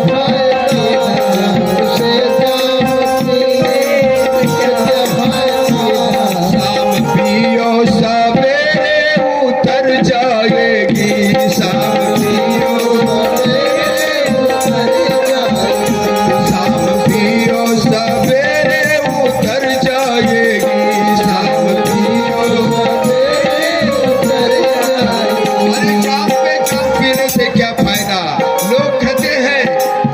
शाम पियो सवेरे उतर जाएगी, शाम पियो सवेरे उतर जाएगी, शाम पियो। अरे जाम पे जाम पीने से क्या फायदा? लोग कहते हैं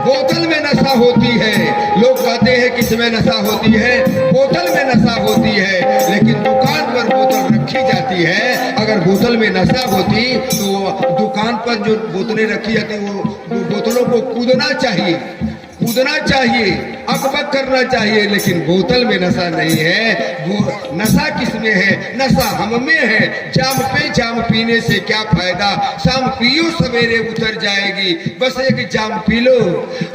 बोतल में नशा होती है, लोग कहते हैं किसमें नशा होती है? बोतल में नशा होती है, लेकिन दुकान पर बोतल रखी जाती है। अगर बोतल में नशा होती तो दुकान पर जो बोतलें रखी जाती वो बोतलों को कूदना चाहिए, अकबक करना चाहिए, लेकिन बोतल में नशा नहीं है। वो नशा किसमें है? नशा हम में है। जाम पे जाम पीने से क्या फायदा? शाम पियो सवेरे उतर जाएगी, बस एक जाम पी लो।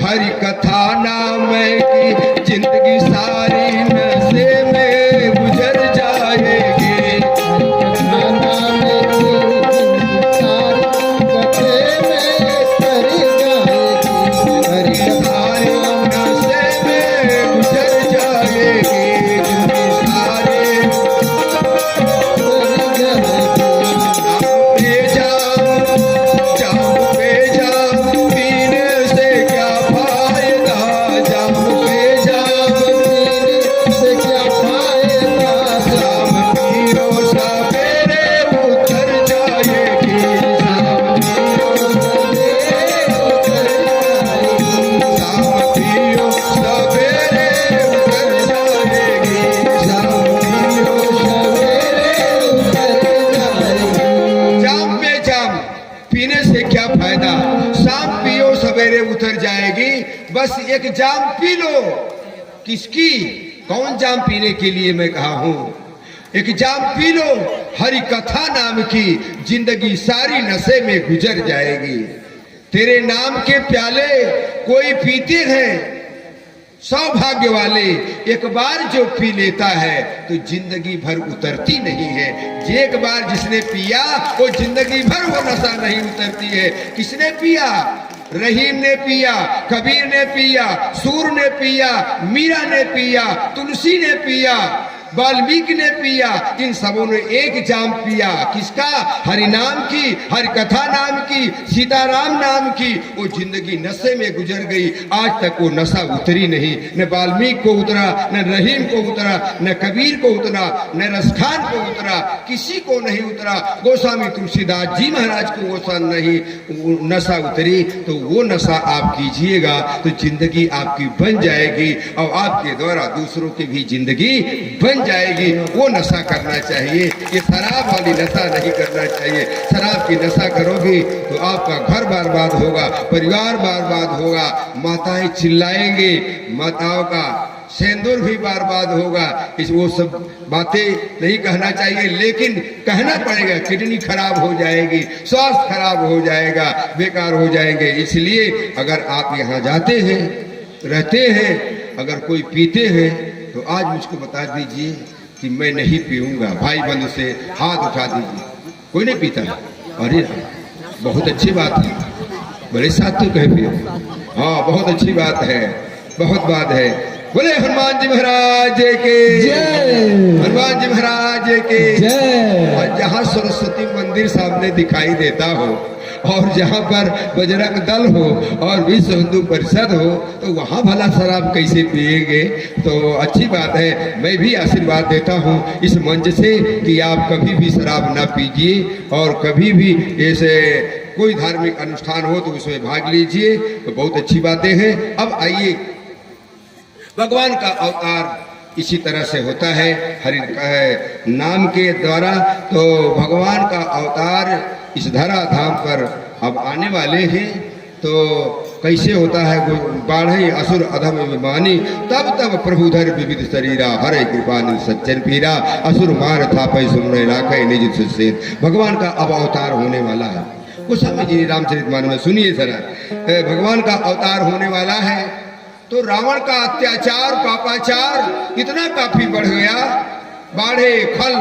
हरि कथा नाम की जिंदगी सारी नशे में गुजर जाएगी, बस एक जाम पी लो। किसकी? कौन जाम पीने के लिए मैं कहा हूं? एक जाम पी लो, हरि कथा नाम की जिंदगी सारी नशे में गुजर जाएगी। तेरे नाम के प्याले कोई पीते हैं, सौभाग्य वाले, एक बार जो पी लेता है तो जिंदगी भर उतरती नहीं है। एक बार जिसने पिया वो जिंदगी भर वो नशा नहीं उतरती है। किसने पिया? रहीम ने पिया, कबीर ने पिया, सूर ने पिया, मीरा ने पिया, तुलसी ने पिया, वाल्मीकि ने पिया, इन सबों ने एक जाम पिया। किसका? हरि नाम की, हरि कथा नाम की, सीताराम नाम की। वो जिंदगी नशे में गुजर गई, आज तक वो नशा उतरी नहीं। न वाल्मीकि को उतरा, न रहीम को उतरा, न कबीर को उतरा, न रसखान को उतरा, किसी को नहीं उतरा। गोस्वामी तुलसीदास जी महाराज को वो नहीं नशा उतरी। तो वो नशा आप कीजिएगा तो जिंदगी आपकी बन जाएगी और आपके द्वारा दूसरों की भी जिंदगी बन जाएगी। वो नशा करना चाहिए, ये शराब वाली नशा नहीं करना चाहिए। शराब की नशा करोगे तो आपका घर बर्बाद होगा, परिवार बर्बाद होगा, माताएं चिल्लाएंगे, माताओं का सिंदूर भी बर्बाद होगा। इस वो सब बातें नहीं कहना चाहिए, लेकिन कहना पड़ेगा। किडनी खराब हो जाएगी, स्वास्थ्य खराब हो जाएगा, बेकार हो जाएंगे। इसलिए अगर आप यहाँ जाते हैं, रहते हैं, अगर कोई पीते हैं तो आज मुझको बता दीजिए कि मैं नहीं पीऊंगा। भाई बंधु से हाथ उठा दीजिए, कोई नहीं पीता। अरे बहुत अच्छी बात है, बड़े साथ तो कह पियो। हाँ बहुत अच्छी बात है, बहुत बात है। बोले हनुमान जी महाराज के जय, हनुमान जी महाराज के जय। और जहाँ सरस्वती मंदिर सामने दिखाई देता हो और जहाँ पर बजरंग दल हो और विश्व हिंदू परिषद हो तो वहाँ भला शराब कैसे पिएंगे? तो अच्छी बात है। मैं भी आशीर्वाद देता हूँ इस मंच से कि आप कभी भी शराब ना पीजिए और कभी भी ऐसे कोई धार्मिक अनुष्ठान हो तो उसमें भाग लीजिए। तो बहुत अच्छी बातें हैं। अब आइए, भगवान का अवतार इसी तरह से होता है हरि नाम के द्वारा। तो भगवान का अवतार इस धरा धाम पर अब आने वाले हैं। तो कैसे होता है? बाढ़े असुर अधम विमानी, तब तब प्रभु धर विविध शरीरा, हरे कृपा सज्जन पीरा, असुर मार था पै सुमरे राखे निज सुसेन। भगवान का अब अवतार होने वाला है। गोस्वामी जी रामचरितमानस में सुनिए जरा, भगवान का अवतार होने वाला है। तो रावण का अत्याचार पापाचार इतना काफी बढ़ गया। बाढ़े खल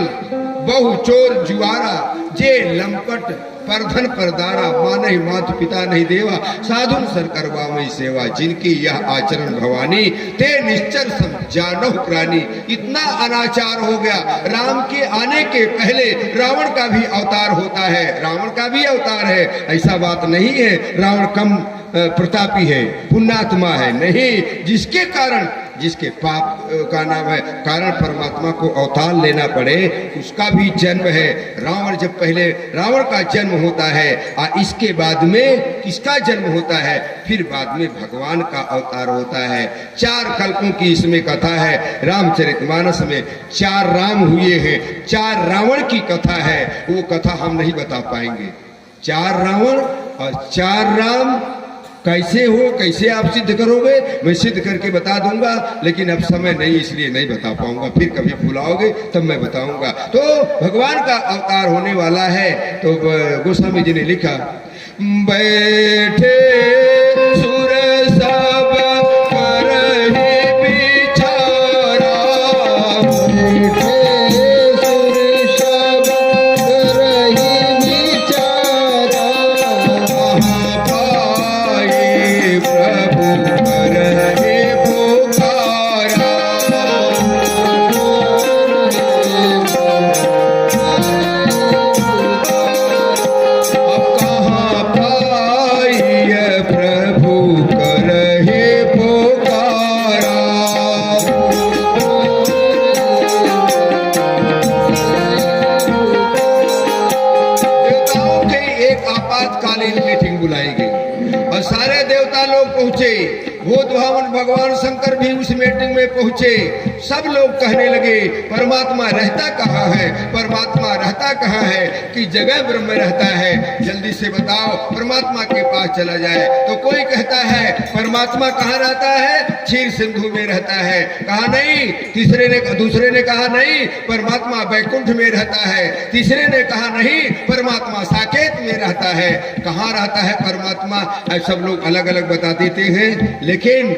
बहु चोर जुआरा, जे लंपट परधन परदारा, मानहि मात पिता नहीं देवा, साधुन सर करवा में सेवा, जिनकी यह आचरण भवानी, ते निश्चर सब जानव प्राणी। इतना अनाचार हो गया। राम के आने के पहले रावण का भी अवतार होता है, रावण का भी अवतार है। ऐसा बात नहीं है रावण कम प्रतापी है, पुण्यात्मा है, नहीं। जिसके कारण, जिसके पाप का नाम है कारण परमात्मा को अवतार लेना पड़े, उसका भी जन्म है। रावण जब पहले रावण का जन्म होता है और इसके बाद में किसका जन्म होता है? फिर बाद में भगवान का अवतार होता है। 4 कल्पों की इसमें कथा है। रामचरितमानस में 4 राम हुए हैं, 4 रावण की कथा है। वो कथा हम नहीं बता पाएंगे। 4 रावण और 4 राम कैसे हो, कैसे आप सिद्ध करोगे? मैं सिद्ध करके बता दूंगा, लेकिन अब समय नहीं, इसलिए नहीं बता पाऊंगा। फिर कभी बुलाओगे तब मैं बताऊंगा। तो भगवान का अवतार होने वाला है। तो गोस्वामी जी ने लिखा, बैठे सुर सब करहि बिचारा, भगवान शंकर भी उस मीटिंग में पहुंचे। सब लोग कहने लगे परमात्मा रहता कहाँ है, परमात्मा रहता कहाँ है, कि जगह ब्रह्म रहता है, जल्दी से बताओ परमात्मा के पास चला जाए। तो कोई कहता है परमात्मा कहाँ रहता है? क्षीर सिंधु में रहता है। कहा नहीं। दूसरे ने कहा नहीं, परमात्मा बैकुंठ में रहता है। तीसरे ने कहा नहीं, परमात्मा साकेत में रहता है। कहाँ रहता है परमात्मा? सब लोग अलग अलग बता देते हैं। लेकिन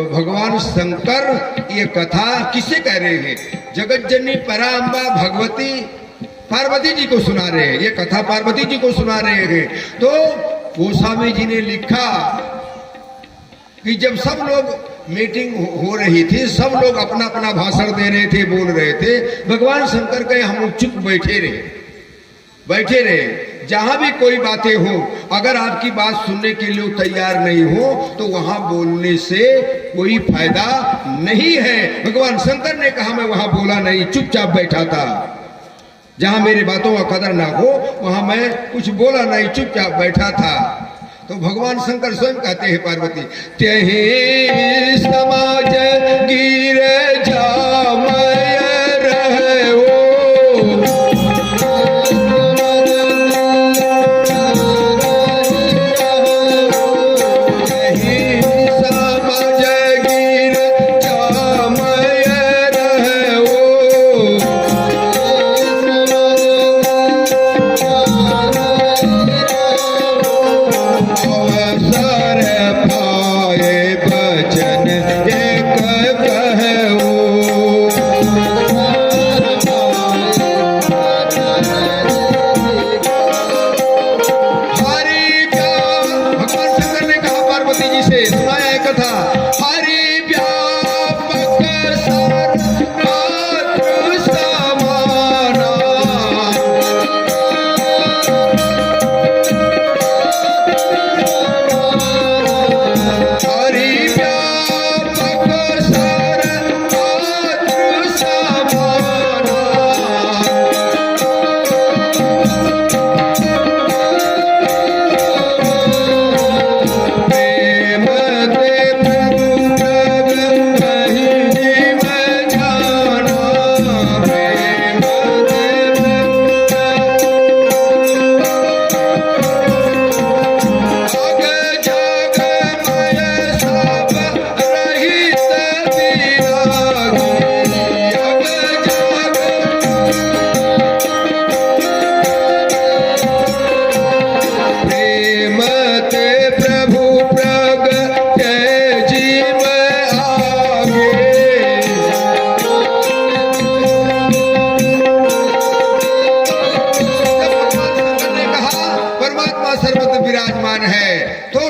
भगवान शंकर ये कथा किसे कह रहे हैं? जगत जननी पराम्बा भगवती पार्वती जी को सुना रहे हैं। ये कथा पार्वती जी को सुना रहे हैं। तो गोस्वामी जी ने लिखा कि जब सब लोग मीटिंग हो रही थी, सब लोग अपना अपना भाषण दे रहे थे, बोल रहे थे। भगवान शंकर कहे हम चुप बैठे रहे। जहां भी कोई बातें हो, अगर आपकी बात सुनने के लिए तैयार नहीं हो तो वहां बोलने से कोई फायदा नहीं है। भगवान शंकर ने कहा मैं वहां बोला नहीं, चुपचाप बैठा था। जहां मेरी बातों का कदर ना हो वहां मैं कुछ बोला नहीं, चुपचाप बैठा था। तो भगवान शंकर स्वयं कहते हैं पार्वती, त्यहि समाज गिर जामय रहे हो,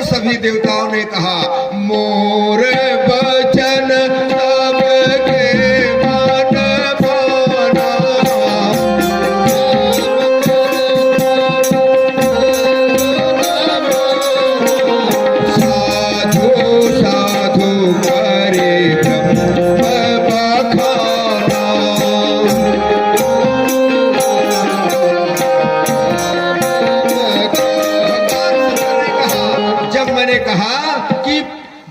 सभी देवताओं ने कहा मोर वचन सबके मन माना, साधु साधु करे ब्रह्म बखाना। मैंने कहा कि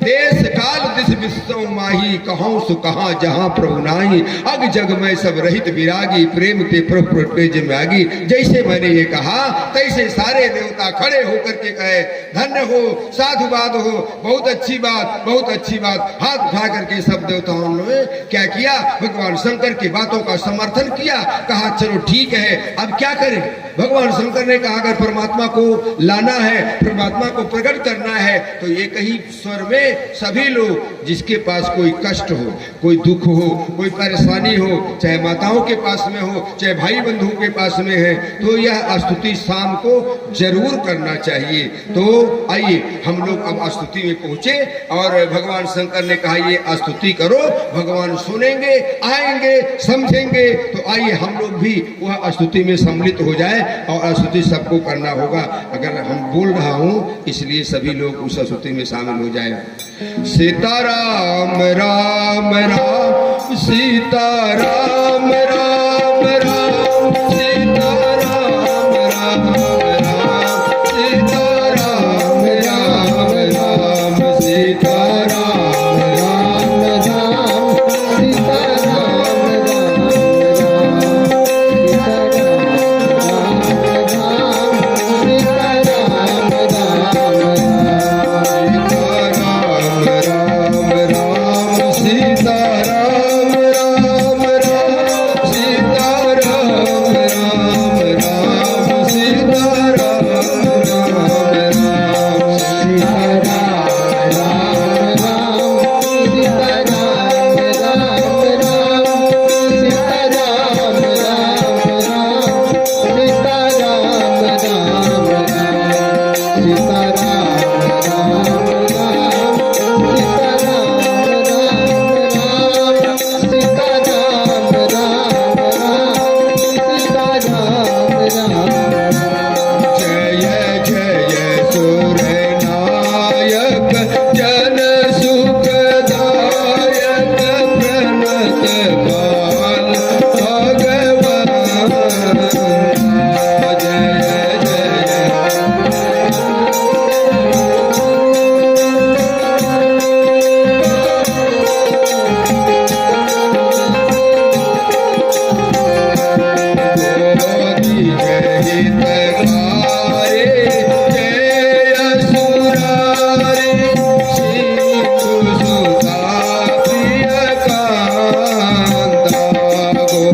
देश काल दिस विश्व माही, कहूँ सु कहाँ जहाँ प्रभु नाही, अग जग में सब रहित विरागी, प्रेम ते प्रभु तेज मैगी। जैसे मैंने ये कहा तैसे सारे देवता खड़े होकर के कहे धन्य हो, साधुवाद हो, बहुत अच्छी बात, बहुत अच्छी बात। हाथ उठा करके सब देवताओं ने क्या किया, भगवान शंकर की बातों का समर्थन किया। कहा चलो ठीक है, अब क्या करें। भगवान शंकर ने कहा अगर परमात्मा को लाना है, परमात्मा को प्रकट करना है तो एक ही स्वर में सभी लोग, जिसके पास कोई कष्ट हो, कोई दुख हो, कोई परेशानी हो, चाहे माताओं के पास में हो, चाहे भाई बंधुओं के पास में है, तो यह स्तुति शाम को जरूर करना चाहिए। तो आइए हम लोग अब स्तुति में पहुंचे और भगवान शंकर ने कहा ये स्तुति करो, भगवान सुनेंगे, आएंगे, समझेंगे। तो आइए हम लोग भी वह स्तुति में सम्मिलित हो जाए और स्तुति सबको करना होगा। अगर हम बोल रहा हूँ इसलिए सभी लोग उस स्तुति में शामिल हो जाए। सीताराम राम राम सीताराम राम राम सीताराम राम राम सीताराम राम राम सीताराम राम राम सीताराम सीताराम राम गोदी में हितकारी जय असुरारी सिंधु सुता प्रिय कांता गो।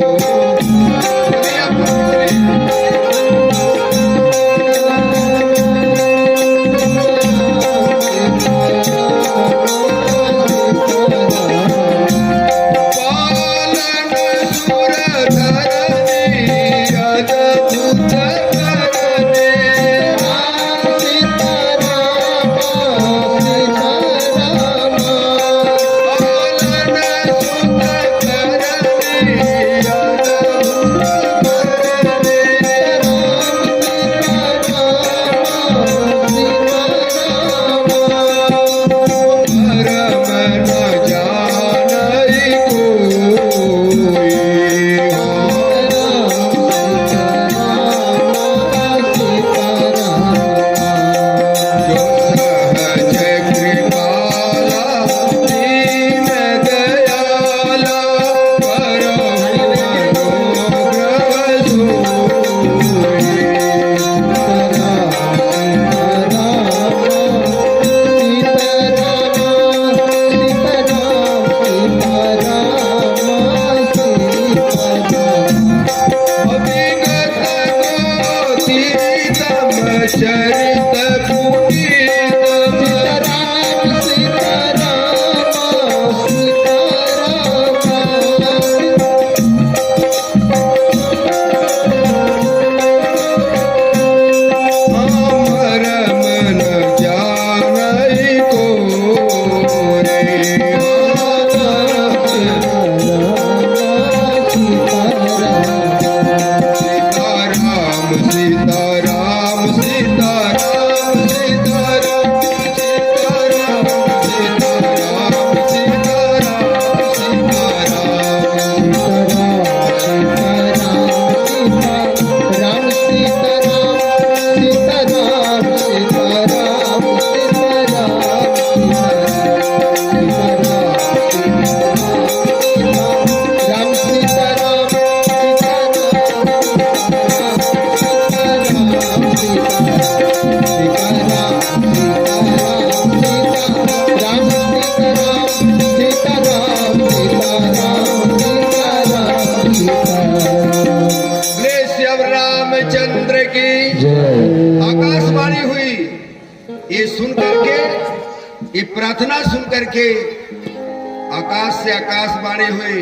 आकाशवाणी हुई। ये सुन करके, ये प्रार्थना सुन करके आकाश से आकाशवाणी हुई।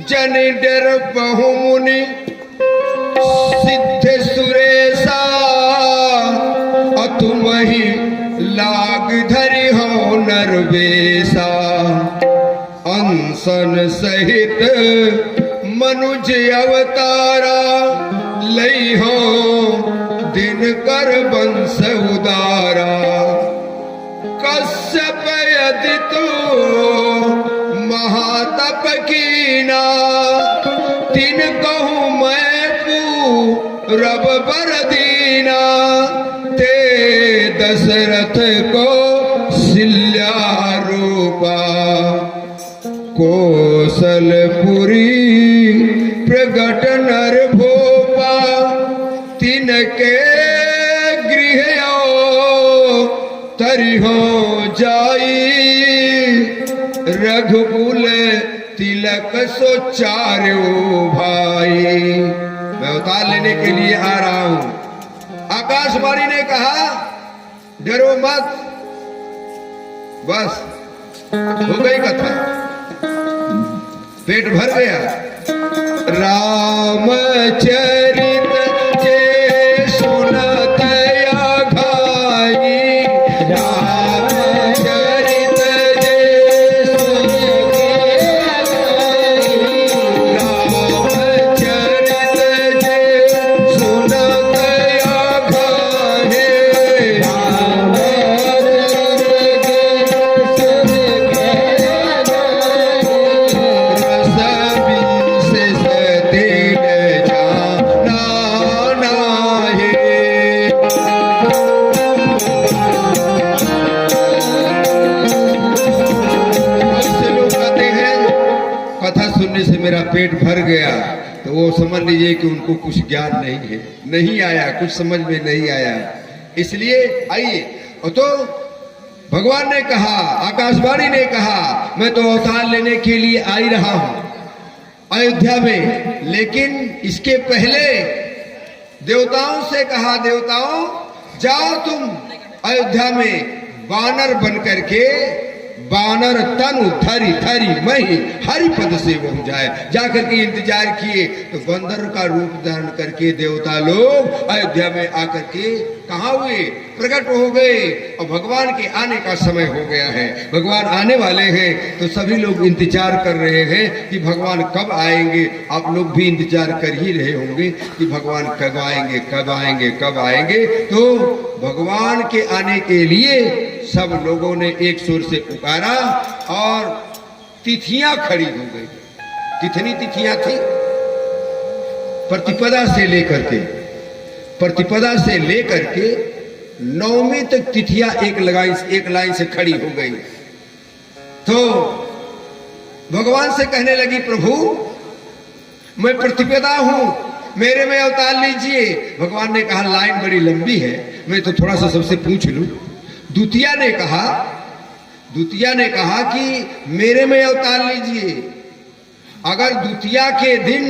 जन डर बहुमुनि सिद्ध सुरेशा तुम ही लाग धरि हो नरवेशा। अंसन सहित मनुज अवतारा लई हो दिन कर वंश उदारा। कश्यप यदि तो महातप कीना तिन कहूँ मैं पूरब बर दीना। ते दशरथ को सिल्या रूपा कौशलपुरी प्रगट नर भोपा। तिनके गृह तरिहो जाई रघुकुल तिलक सो चारो भाई। मैं उतार लेने के लिए आ रहा हूं। आकाशवाणी ने कहा डरो मत, बस हो गई कथा, पेट भर गया। रामचरित जे सुनत अघाई। रामचरित जे सुनत अघाई। रामचरित जे सुनत अघाई। कथा सुनने से मेरा पेट भर गया, तो वो समझ लीजिए कि उनको कुछ ज्ञान नहीं है, नहीं आया, कुछ समझ में नहीं आया। इसलिए आइए, तो भगवान ने कहा, आकाशवाणी ने कहा, मैं तो अवतार लेने के लिए आ ही रहा हूं अयोध्या में। लेकिन इसके पहले देवताओं से कहा, देवताओं जाओ तुम अयोध्या में वानर बन करके, वानर तनु धरी धरी मही हरिपद से वो जाए, जाकर के इंतजार किए तो बंदर का रूप धारण करके देवता लोग अयोध्या में आकर के कहाँ हुए, प्रकट हो गए। और भगवान के आने का समय हो गया है, भगवान आने वाले हैं। तो सभी लोग इंतजार कर रहे हैं कि भगवान कब आएंगे। आप लोग भी इंतजार कर ही रहे होंगे कि भगवान कब आएंगे, कब आएंगे, कब आएंगे। तो भगवान के आने के लिए सब लोगों ने एक सुर से पुकारा और तिथियां खड़ी हो गई। कितनी तिथियां थी? प्रतिपदा से लेकर के नवमी तक तिथियां एक लाइन से खड़ी हो गई। तो भगवान से कहने लगी, प्रभु मैं प्रतिपदा हूं, मेरे में अवतार लीजिए। भगवान ने कहा लाइन बड़ी लंबी है, मैं तो थोड़ा सा सबसे पूछ लूं। द्वितीया ने कहा कि मेरे में अवतार लीजिए। अगर द्वितीया के दिन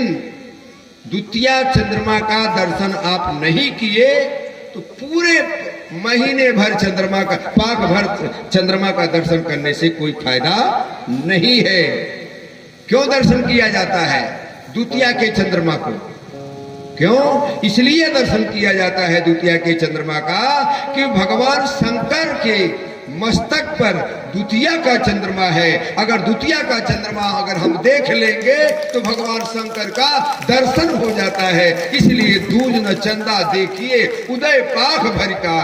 द्वितीया चंद्रमा का दर्शन आप नहीं किए तो पूरे महीने भर चंद्रमा का, पाक भर चंद्रमा का दर्शन करने से कोई फायदा नहीं है। क्यों दर्शन किया जाता है द्वितीया के चंद्रमा को? क्यों? इसलिए दर्शन किया जाता है द्वितीया के चंद्रमा का कि भगवान शंकर के मस्तक पर द्वितीया का चंद्रमा है। अगर द्वितीया का चंद्रमा अगर हम देख लेंगे तो भगवान शंकर का दर्शन हो जाता है। इसलिए दूज न चंदा देखिए उदय पाख भर का।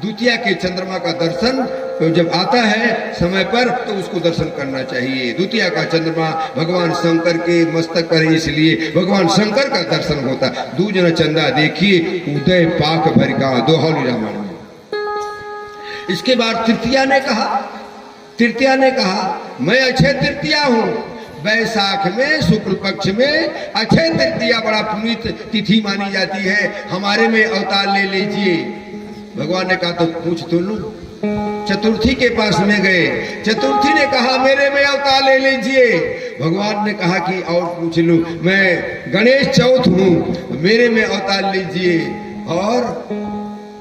द्वितीया के चंद्रमा का दर्शन तो जब आता है समय पर तो उसको दर्शन करना चाहिए। द्वितीया का चंद्रमा भगवान शंकर के मस्तक पर है, इसलिए भगवान शंकर का दर्शन होता। दूज न चंदा देखिए उदय पाख भर का, दोहौली रामायण में। इसके बाद तृतीया ने कहा मैं अक्षय तृतीया हूं। वैशाख में शुक्ल पक्ष में अक्षय तृतीया बड़ा पुनीत तिथि मानी जाती है, हमारे में अवतार ले लीजिए। भगवान ने कहा तो पूछ तो लूं। चतुर्थी के पास में गए, चतुर्थी ने कहा मेरे में अवतार ले लीजिए। भगवान ने कहा कि और पूछ लूं, मैं गणेश चौथ हूं, मेरे में अवतार लीजिए। और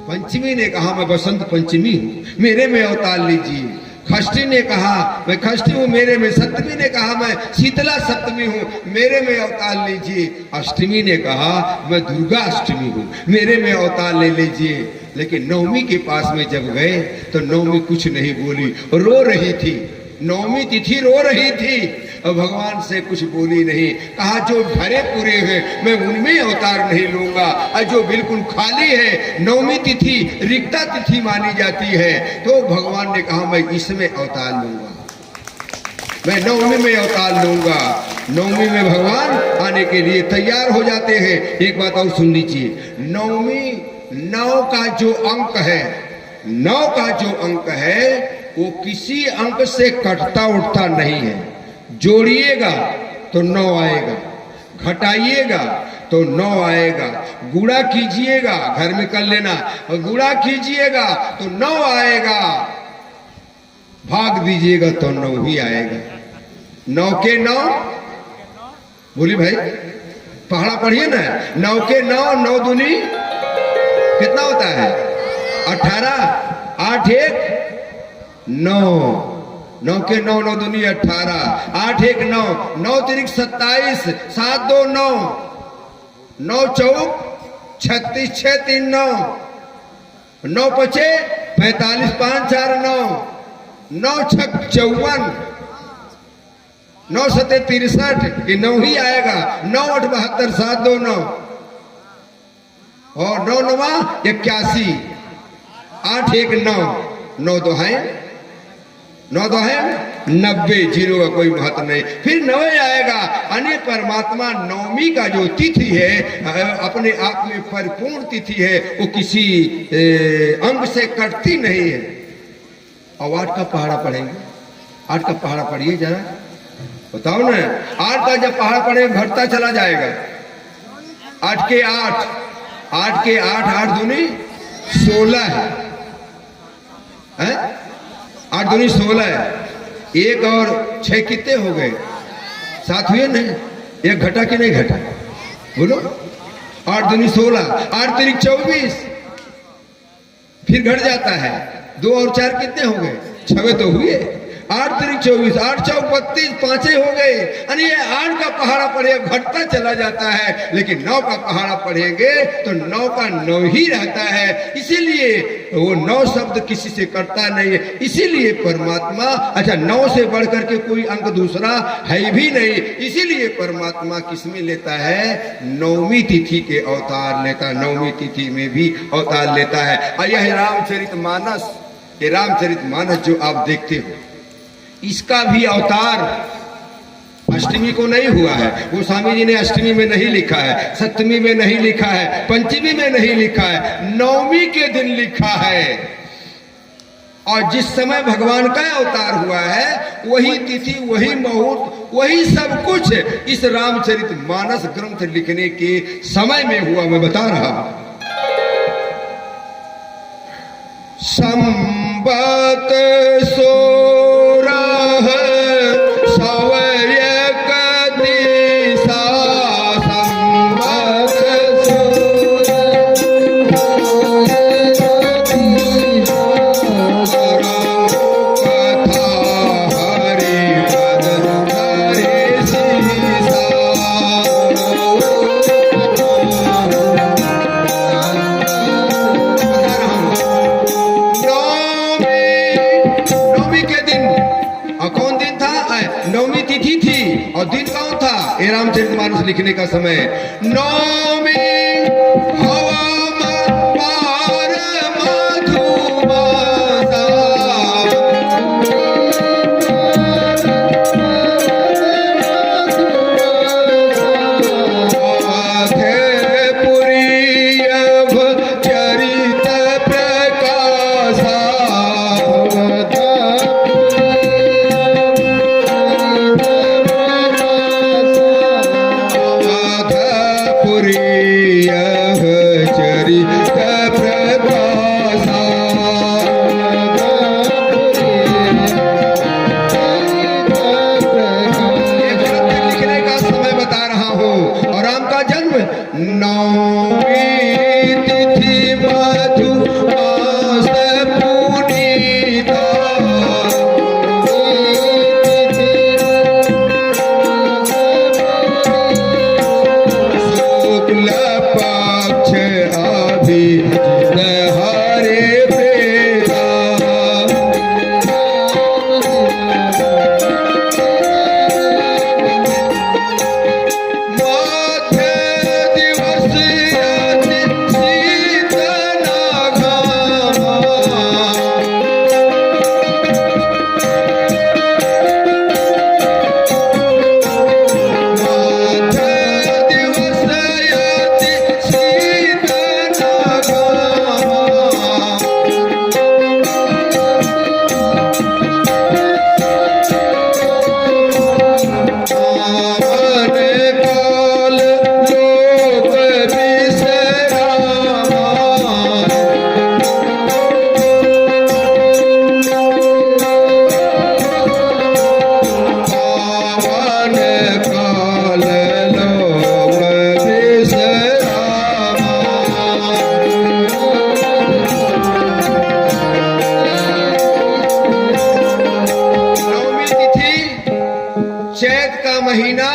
पंचमी ने कहा मैं बसंत पंचमी हूं, मेरे में अवतार लीजिए। षष्ठी ने कहा मैं षष्ठी हूं, मेरे में। सप्तमी ने कहा मैं शीतला सप्तमी हूं, मेरे में अवतार लीजिए। अष्टमी ने कहा मैं दुर्गा अष्टमी हूं, मेरे में अवतार ले लीजिए। लेकिन नवमी के पास में जब गए तो नवमी कुछ नहीं बोली, रो रही थी। नवमी तिथि रो रही थी और भगवान से कुछ बोली नहीं। कहा जो भरे पूरे हैं मैं उनमें अवतार नहीं लूंगा, और जो बिल्कुल खाली है नवमी तिथि रिक्ता तिथि मानी जाती है। तो भगवान ने कहा मैं इसमें अवतार लूंगा, मैं नवमी में अवतार लूंगा। नवमी में भगवान आने के लिए तैयार हो जाते हैं। एक बात और सुन लीजिए, नवमी 9 का जो अंक है वो किसी अंक से कटता उठता नहीं है। जोड़िएगा तो 9 आएगा, घटाइएगा तो 9 आएगा, गुणा कीजिएगा, घर में कर लेना, और गुणा कीजिएगा तो 9 आएगा, भाग दीजिएगा तो 9 ही आएगा। 9 के 9 बोली भाई, पहाड़ा पढ़िए ना। 9 के 9, 9 दूनी कितना होता है? 18, 8 1 9, 9 के 9, 9 दूनी 18, 8 1 9, 9 3 27, 7 2 9, 9 चौक 36, 6 3 9, 9 पचे 45, 5 4 9, 9 छक 54, 9 सते 63, ये 9 ही आएगा। 9 8 72, 7 2 9, और 9 9 81, 8 1 9, 9 2 है 90, जीरो का कोई महत्व नहीं। फिर 9 आएगा। अन्य परमात्मा नवमी का जो तिथि है अपने आप में परिपूर्ण तिथि है, वो किसी अंग से कटती नहीं है। और 8 का पहाड़ा पढ़ेंगे, 8 का पहाड़ा पढ़िए जरा, बताओ ना। 8 का जब पहाड़ा पढ़े घटता चला जाएगा, 8 के 8, 8 के 8, 8 दूनी 16 है, 8 दूनी 16 है। 1 और 6 कितने हो गए? 7 हुए नहीं? 1 घटा कि नहीं घटा? बोलो। 8 दूनी 16, 8 तिरिक 24, फिर घट जाता है। 2 और 4 कितने हो गए? 6 तो हुए। 8 तिरिक 24, 8 चौक 32, 5 हो गए। यानी ये 8 का पहाड़ा पढ़ेगा घटता चला जाता है, लेकिन 9 का पहाड़ा पढ़ेंगे तो 9 का 9 ही रहता है। इसीलिए वो 9 शब्द किसी से करता नहीं है। इसीलिए परमात्मा, अच्छा 9 से बढ़ करके कोई अंक दूसरा है भी नहीं। इसीलिए परमात्मा किसमें लेता है? 9वीं तिथि के अवतार लेता है, 9वीं तिथि में भी अवतार लेता है। और यह रामचरितमानस, ये रामचरितमानस जो आप देखते हो, इसका भी अवतार अष्टमी को नहीं हुआ है। गोस्वामी जी ने अष्टमी में नहीं लिखा है, सप्तमी में नहीं लिखा है, पंचमी में नहीं लिखा है, 9वीं के दिन लिखा है। और जिस समय भगवान का अवतार हुआ है वही तिथि, वही मुहूर्त, वही सब कुछ इस रामचरितमानस ग्रंथ लिखने के समय में हुआ। मैं बता रहा हूं। संबत सोरह सवयक दिशा, संबत कथा हरि पद हरि सीसा। कौन दिन था? 9वीं तिथि थी। और दिन कौन था? ये रामचरितमानस लिखने का समय। 9वीं हवम पार मधुमासा, पुरी अभ चरित प्रकाशा, चरित प्रकाशा। लिखने का समय बता रहा हूं। और राम का जन्म 9वीं तिथि मधुमास पुनीता, शुक्ल पक्ष अभिजित हरे प्रेता, मध्य दिवस अति शीतल घामा, मध्य दिवस अति शीतल घामा, आवन काल लोक विश्रामा, आवन काल लोक विश्रामा। 9वीं तिथि चैत का महीना,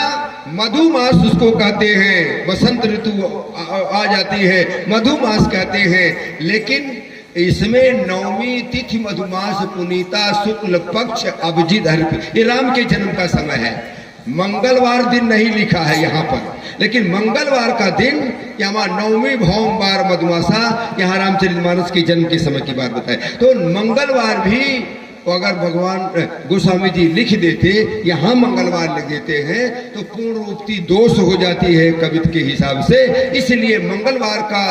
मधुमास उसको कहते हैं। बसंत ऋतु आ जाती है, मधुमास कहते हैं। लेकिन इसमें 9वीं तिथि मधुमास पुनीता, शुक्ल पक्ष अभिजित हरि, ये राम के जन्म का समय है। मंगलवार दिन नहीं लिखा है यहाँ पर, लेकिन मंगलवार का दिन यहाँ 9वीं भौमवार मधुमासा, यहाँ रामचरितमानस के जन्म के समय की बात बताए। तो मंगलवार भी तो अगर भगवान गोस्वामी जी लिख देते, यहाँ मंगलवार लिख देते हैं, तो पूर्ण रूपती दोष हो जाती है कवित्व के हिसाब से। इसलिए मंगलवार का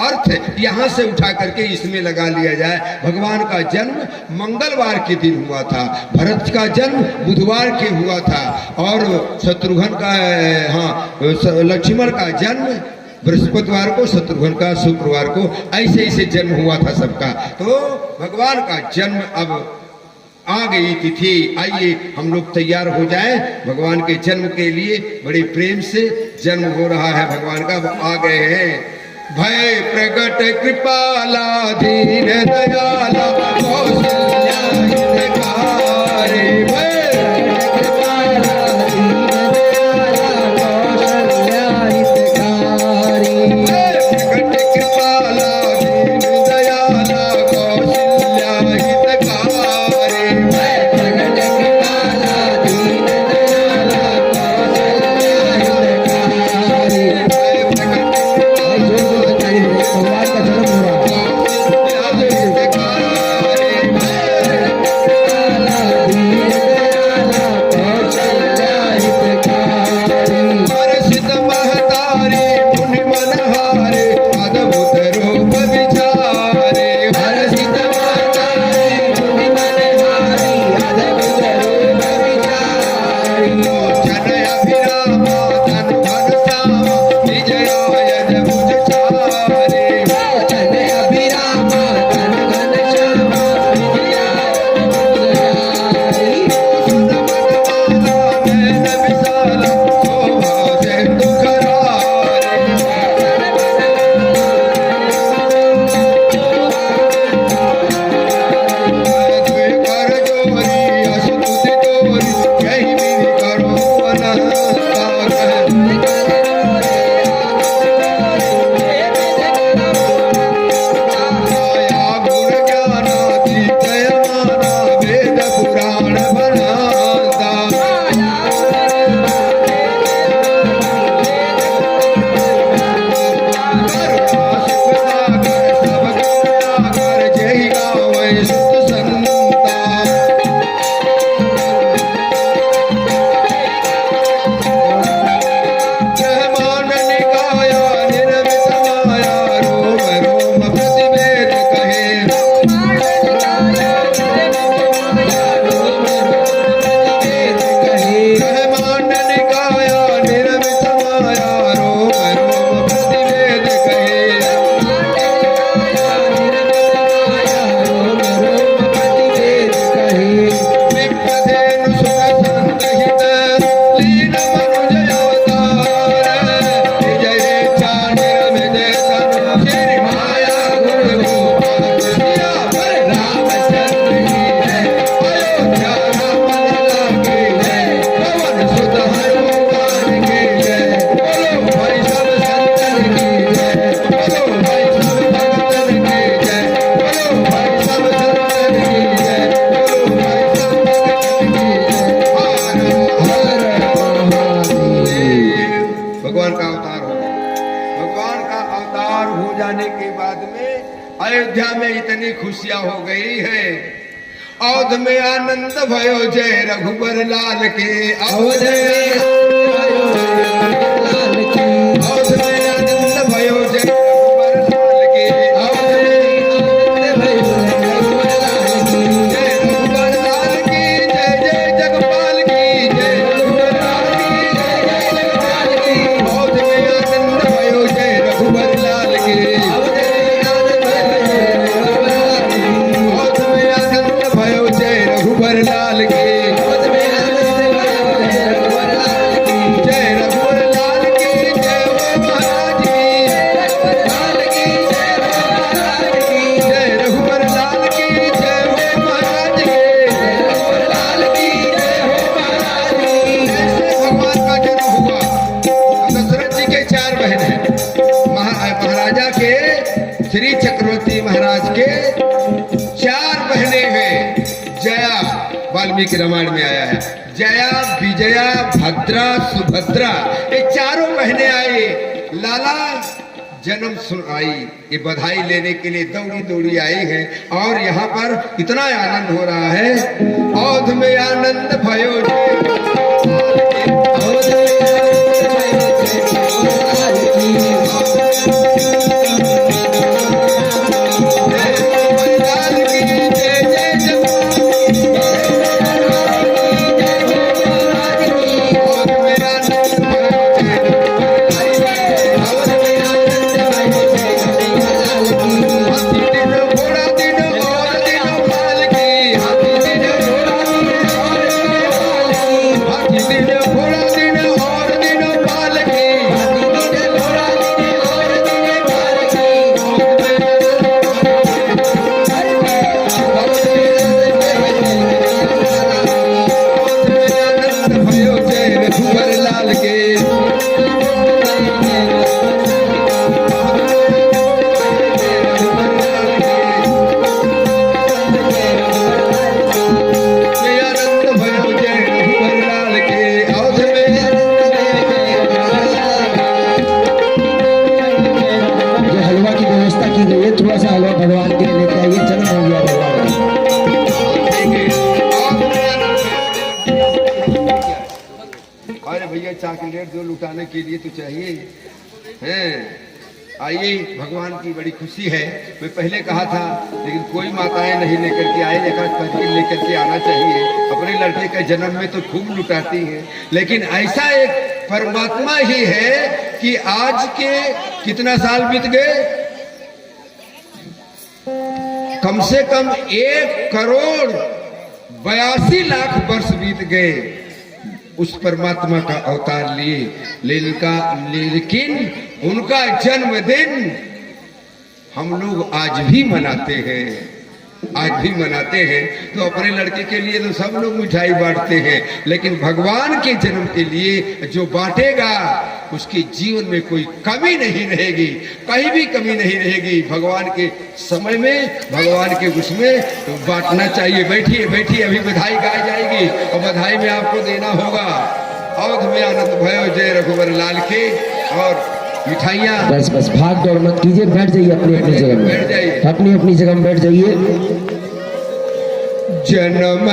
अर्थ यहाँ से उठा करके इसमें लगा लिया जाए। भगवान का जन्म मंगलवार के दिन हुआ था, भरत का जन्म बुधवार के हुआ था, और शत्रुघ्न का, हाँ, लक्ष्मण का जन्म बृहस्पतिवार को शत्रुघ्न का, शुक्रवार को, ऐसे ऐसे जन्म हुआ था सबका। तो भगवान का जन्म अब आ गई तिथि। आइए हम लोग तैयार हो जाएं भगवान के जन्म के लिए। बड़े प्रेम से जन्म हो रहा है भगवान का, वो आ गए हैं। भय प्रगट कृपाला दीन दयाला कौशल्या हितकारी। अयोध्या में इतनी खुशियां हो गई है। औध में आनंद भयो जय रघुबर लाल के। औध में आनंद भयो जय रघुबर लाल के। जय रघुबर लाल की जय, जय जगपाल की जय। औध में आनंद भयो जय रघुबर लाल के। लाल के जय रघुवर लाल की जय हो महाराज की। जय रघुवर लाल की जय हो महाराज की। ऐसे भगवान का जन्म हुआ। दशरथ जी के 4 बहन हैं। महाराजा के श्री चक्रवर्ती महाराज के 4 बहनें हैं। जया वाल्मीकि रामायण में आया है। जया, विजया, भद्रा, सुभद्रा, ये 4 बहनें आई। लाला जन्म सुन आई, ये बधाई लेने के लिए दौड़ी दौड़ी आई है। और यहाँ पर इतना आनंद हो रहा है। औध में आनंद भयो के लिए तो चाहिए हैं। आइए, भगवान की बड़ी खुशी है। मैं पहले कहा था लेकिन कोई माताएं नहीं लेकर के आए, एक आध लेकर के आना चाहिए। अपने लड़के के जन्म में तो खूब लुटाती हैं, लेकिन ऐसा एक परमात्मा ही है कि आज के कितना साल बीत गए, कम से कम 1,82,00,000 वर्ष बीत गए उस परमात्मा का अवतार लिए। लेकिन उनका जन्मदिन हम लोग आज भी मनाते हैं, आज भी मनाते हैं। तो अपने लड़के के लिए तो सब लोग मिठाई बांटते हैं, लेकिन भगवान के जन्म के लिए जो बांटेगा उसके जीवन में कोई कमी नहीं रहेगी, कहीं भी कमी नहीं रहेगी। भगवान के समय में, भगवान के उसमें बांटना चाहिए। बैठिए बैठिए, अभी बधाई गाई जाएगी और बधाई में आपको देना होगा। अवध में आनंद भयो जय रघुवर लाल के। और मिठाइयाँ बस बस भाग दौड़ मत कीजिए, बैठ जाइए अपनी अपनी जगह में, बैठ जाइए, अपनी अपनी जगह में बैठ जाइए। जन्म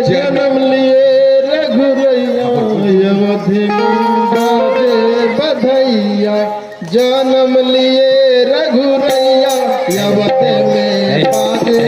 जन्म लिए रघुरैया अवधि बाजे बधैया, जन्म लिए रघुरैया अवधि में बाजे